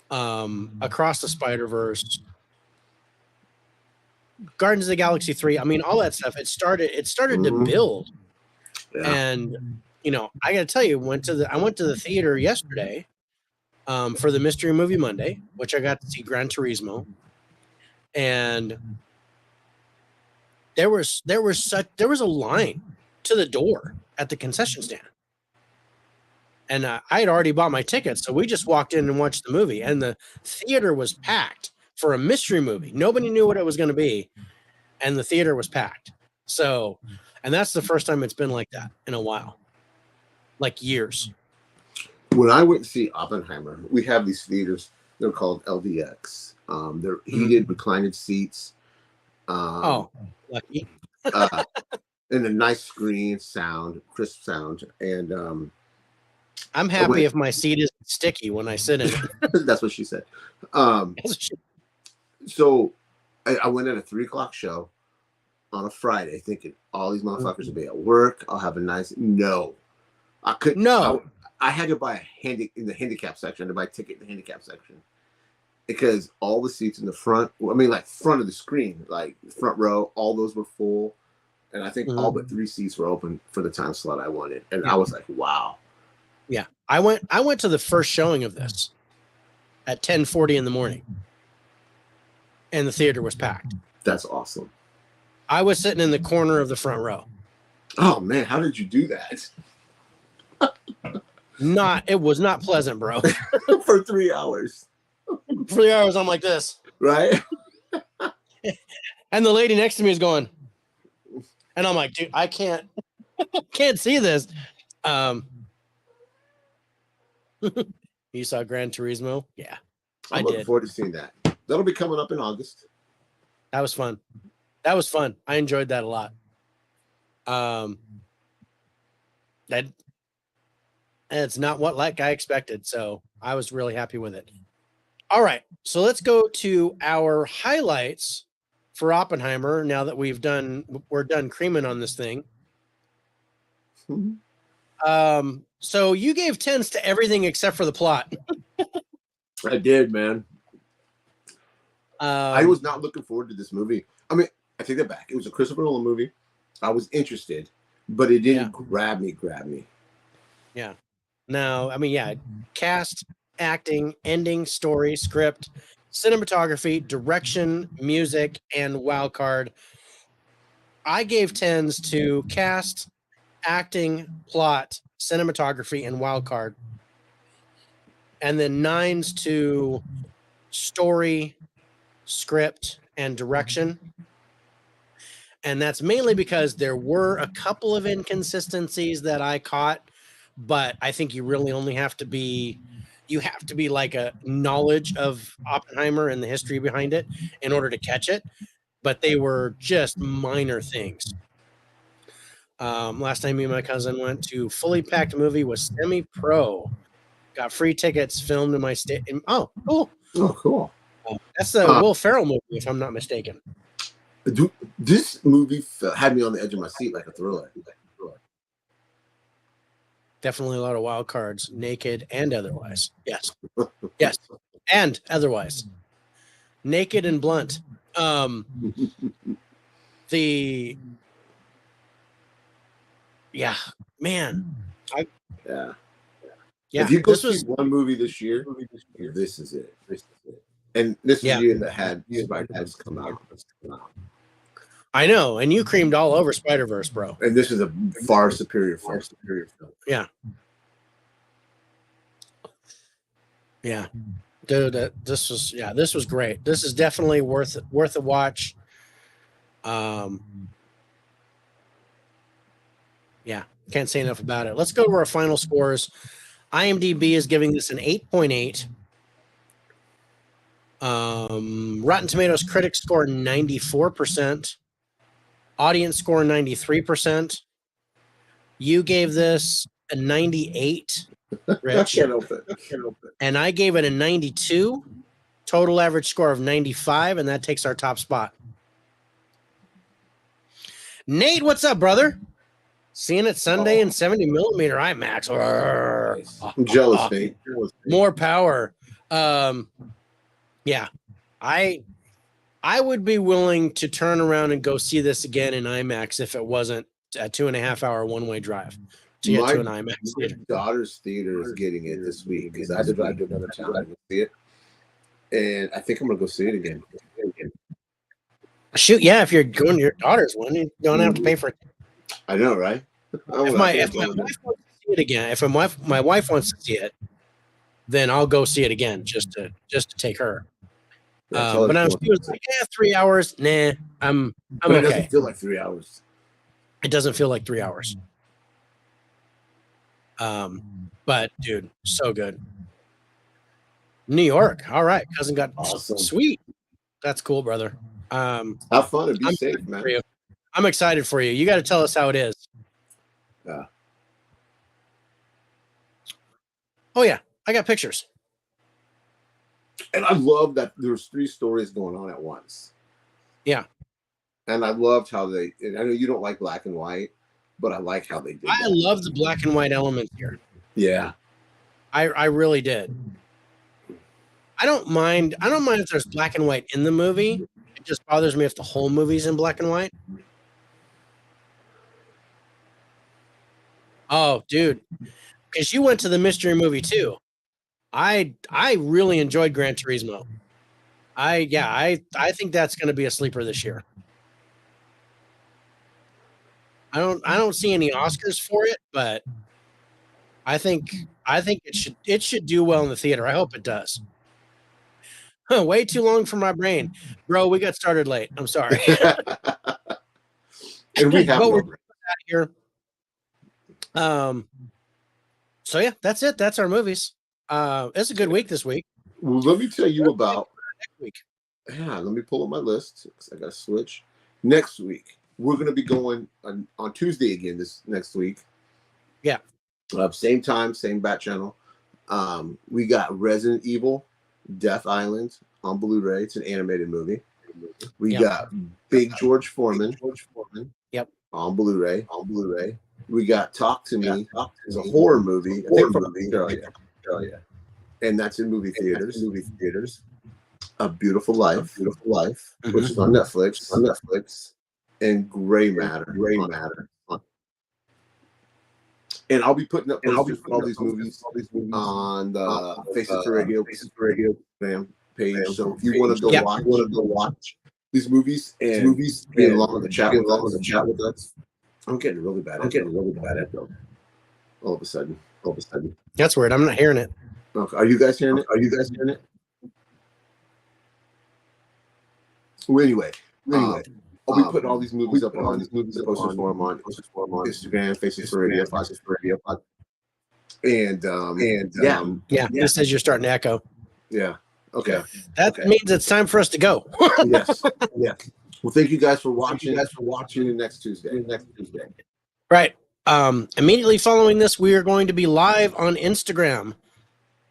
Across the Spider-Verse. Guardians of the Galaxy 3. I mean, all that stuff. It started to build. Yeah. And I got to tell you, I went to the theater yesterday for the Mystery Movie Monday, which I got to see Gran Turismo. And there was a line to the door at the concession stand. And I had already bought my ticket, so we just walked in and watched the movie. And the theater was packed for a mystery movie. Nobody knew what it was going to be, and the theater was packed. So, and that's the first time it's been like that in a while, like years. When I went to see Oppenheimer, we have these theaters. They're called LDX. They're heated, reclining seats. Lucky. And a nice screen, crisp sound, and I'm happy if my seat is sticky when I sit in it. That's what she said. So I went at a 3:00 show on a Friday thinking all these motherfuckers will be at work. I'll have a nice... No. I couldn't. No. I had to buy in the handicap section. I had to buy a ticket in the handicap section because all the seats in the front, like front of the screen, like front row, all those were full. And I think all but 3 seats were open for the time slot I wanted. And I was like, wow. Yeah, I went to the first showing of this at 10:40 in the morning, and the theater was packed. That's awesome. I was sitting in the corner of the front row. Oh man, how did you do that? It was not pleasant, bro. For 3 hours. 3 hours, I'm like this, right? And the lady next to me is going, and I'm like, dude, I can't see this. You saw Gran Turismo? Yeah, I'm looking forward to seeing that. That'll be coming up in August. That was fun. I enjoyed that a lot. It's not what I expected, so I was really happy with it. All right, so let's go to our highlights for Oppenheimer. Now that we're done creaming on this thing. So you gave 10s to everything except for the plot. I did, man. I was not looking forward to this movie. I mean, I take that back. It was a Christopher Nolan movie. I was interested, but it didn't grab me. Yeah. No, I mean, cast, acting, ending, story, script, cinematography, direction, music, and wild card. I gave 10s to cast, acting, plot, cinematography, and wild card, and then 9s to story, script, and direction. And that's mainly because there were a couple of inconsistencies that I caught, but I think you really only have to be like a knowledge of Oppenheimer and the history behind it in order to catch it. But they were just minor things. Last time me and my cousin went to fully packed movie was Semi-Pro. Got free tickets, filmed in my state. Oh, cool. Oh, cool. That's the Will Ferrell movie, if I'm not mistaken. This movie had me on the edge of my seat like a thriller. Definitely a lot of wild cards, naked and otherwise. Yes. Yes. And otherwise. Naked and blunt. Man. Yeah. If you go see one movie this year, this is it. And this is the year that had Spider-Verse come out. I know, and you creamed all over Spider-Verse, bro. And this is a far superior film. Yeah. Yeah. Dude, this was great. This is definitely worth a watch. Yeah, can't say enough about it. Let's go to our final scores. IMDb is giving this an 8.8. Rotten Tomatoes critics score 94%. Audience score 93%. You gave this a 98, Rich. And I gave it a 92. Total average score of 95, and that takes our top spot. Nate, what's up, brother? Seeing it Sunday in 70mm IMAX. I'm jealous, Nate. More power. Yeah, I would be willing to turn around and go see this again in IMAX if it wasn't a 2.5-hour one-way drive to get to an IMAX theater. My daughter's theater is getting it this week because I had to drive to another town to see it, and I think I'm gonna go see it again. Shoot, yeah, if you're going to your daughter's one, you don't have to pay for it. I know, right? If my wife wants to see it again, if my wife wants to see it, then I'll go see it again just to take her. But she was like, 3 hours. Nah, I'm okay. It doesn't feel like 3 hours. It doesn't feel like 3 hours. But dude, so good. New York. All right. Cousin got awesome. Sweet. That's cool, brother. Have fun and be safe, man. I'm excited for you. You got to tell us how it is. Yeah. Oh yeah, I got pictures. And I love that there's 3 stories going on at once. Yeah. And I loved how and I know you don't like black and white, but I like how they did I love the black and white element here. Yeah. I really did. I don't mind if there's black and white in the movie. It just bothers me if the whole movie's in black and white. Oh, dude. Because you went to the mystery movie too. I really enjoyed Gran Turismo. I think that's going to be a sleeper this year. I don't see any Oscars for it, but I think it should do well in the theater. I hope it does. Way too long for my brain, bro. We got started late. I'm sorry. And we have we're out here. So yeah, that's it. That's our movies. It's a good week this week. Well, let me tell you about next week. Yeah, let me pull up my list. I got to switch. Next week, we're going to be going on Tuesday again this next week. Yeah. Same time, same bat channel. We got Resident Evil, Death Island on Blu-ray. It's an animated movie. We got Big George Foreman. Yep. On Blu-ray. We got Talk to Me. It's a horror movie. Australia. And that's in movie theaters. A Beautiful Life, which is on Netflix. And Gray Matter. And I'll be putting up all these movies on the Faces for Radio page. So if you want to go watch these movies and be along with the chat with us. I'm getting really bad echo. All of a sudden. That's weird. I'm not hearing it. Okay. Are you guys hearing it? Well, anyway, I'll be putting all these movies up on the posters for them on Instagram, Faces for Radio, and This says you're starting to echo. Yeah. Okay. That means it's time for us to go. Yes. Well, thank you guys for watching. Next Tuesday. Right. Immediately following this, we are going to be live on Instagram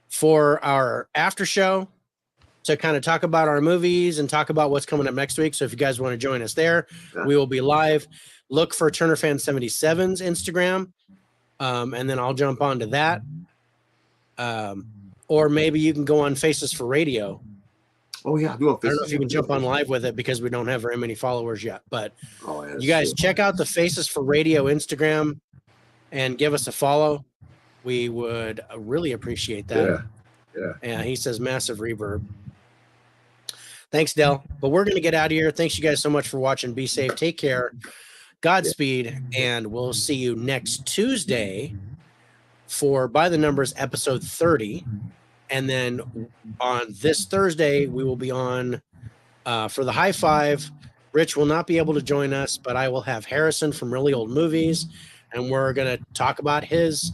for our after show to kind of talk about our movies and talk about what's coming up next week. So if you guys want to join us there, we will be live. Look for TurnerFan77's Instagram, and then I'll jump onto that. Or maybe you can go on Faces for Radio. Oh yeah, I don't know if you can jump on live with it because we don't have very many followers yet. But you guys check out the Faces for Radio Instagram and give us a follow. We would really appreciate that. Yeah. He says massive reverb. Thanks, Del. But we're going to get out of here. Thanks you guys so much for watching. Be safe. Take care. Godspeed. And we'll see you next Tuesday for By the Numbers episode 30. And then on this Thursday, we will be on for the High Five. Rich will not be able to join us, but I will have Harrison from Really Old Movies. And we're going to talk about his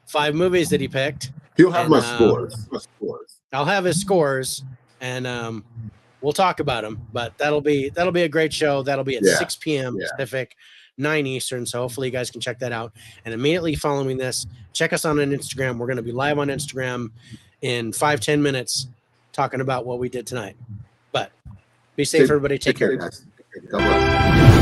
5 movies that he picked. He'll have my scores. I'll have his scores. And we'll talk about them. But that'll be a great show. That'll be at 6 p.m. Pacific, 9 Eastern. So hopefully you guys can check that out. And immediately following this, check us on Instagram. We're going to be live on Instagram in 5-10 minutes talking about what we did tonight. But be safe, everybody. Take care. Guys. God bless.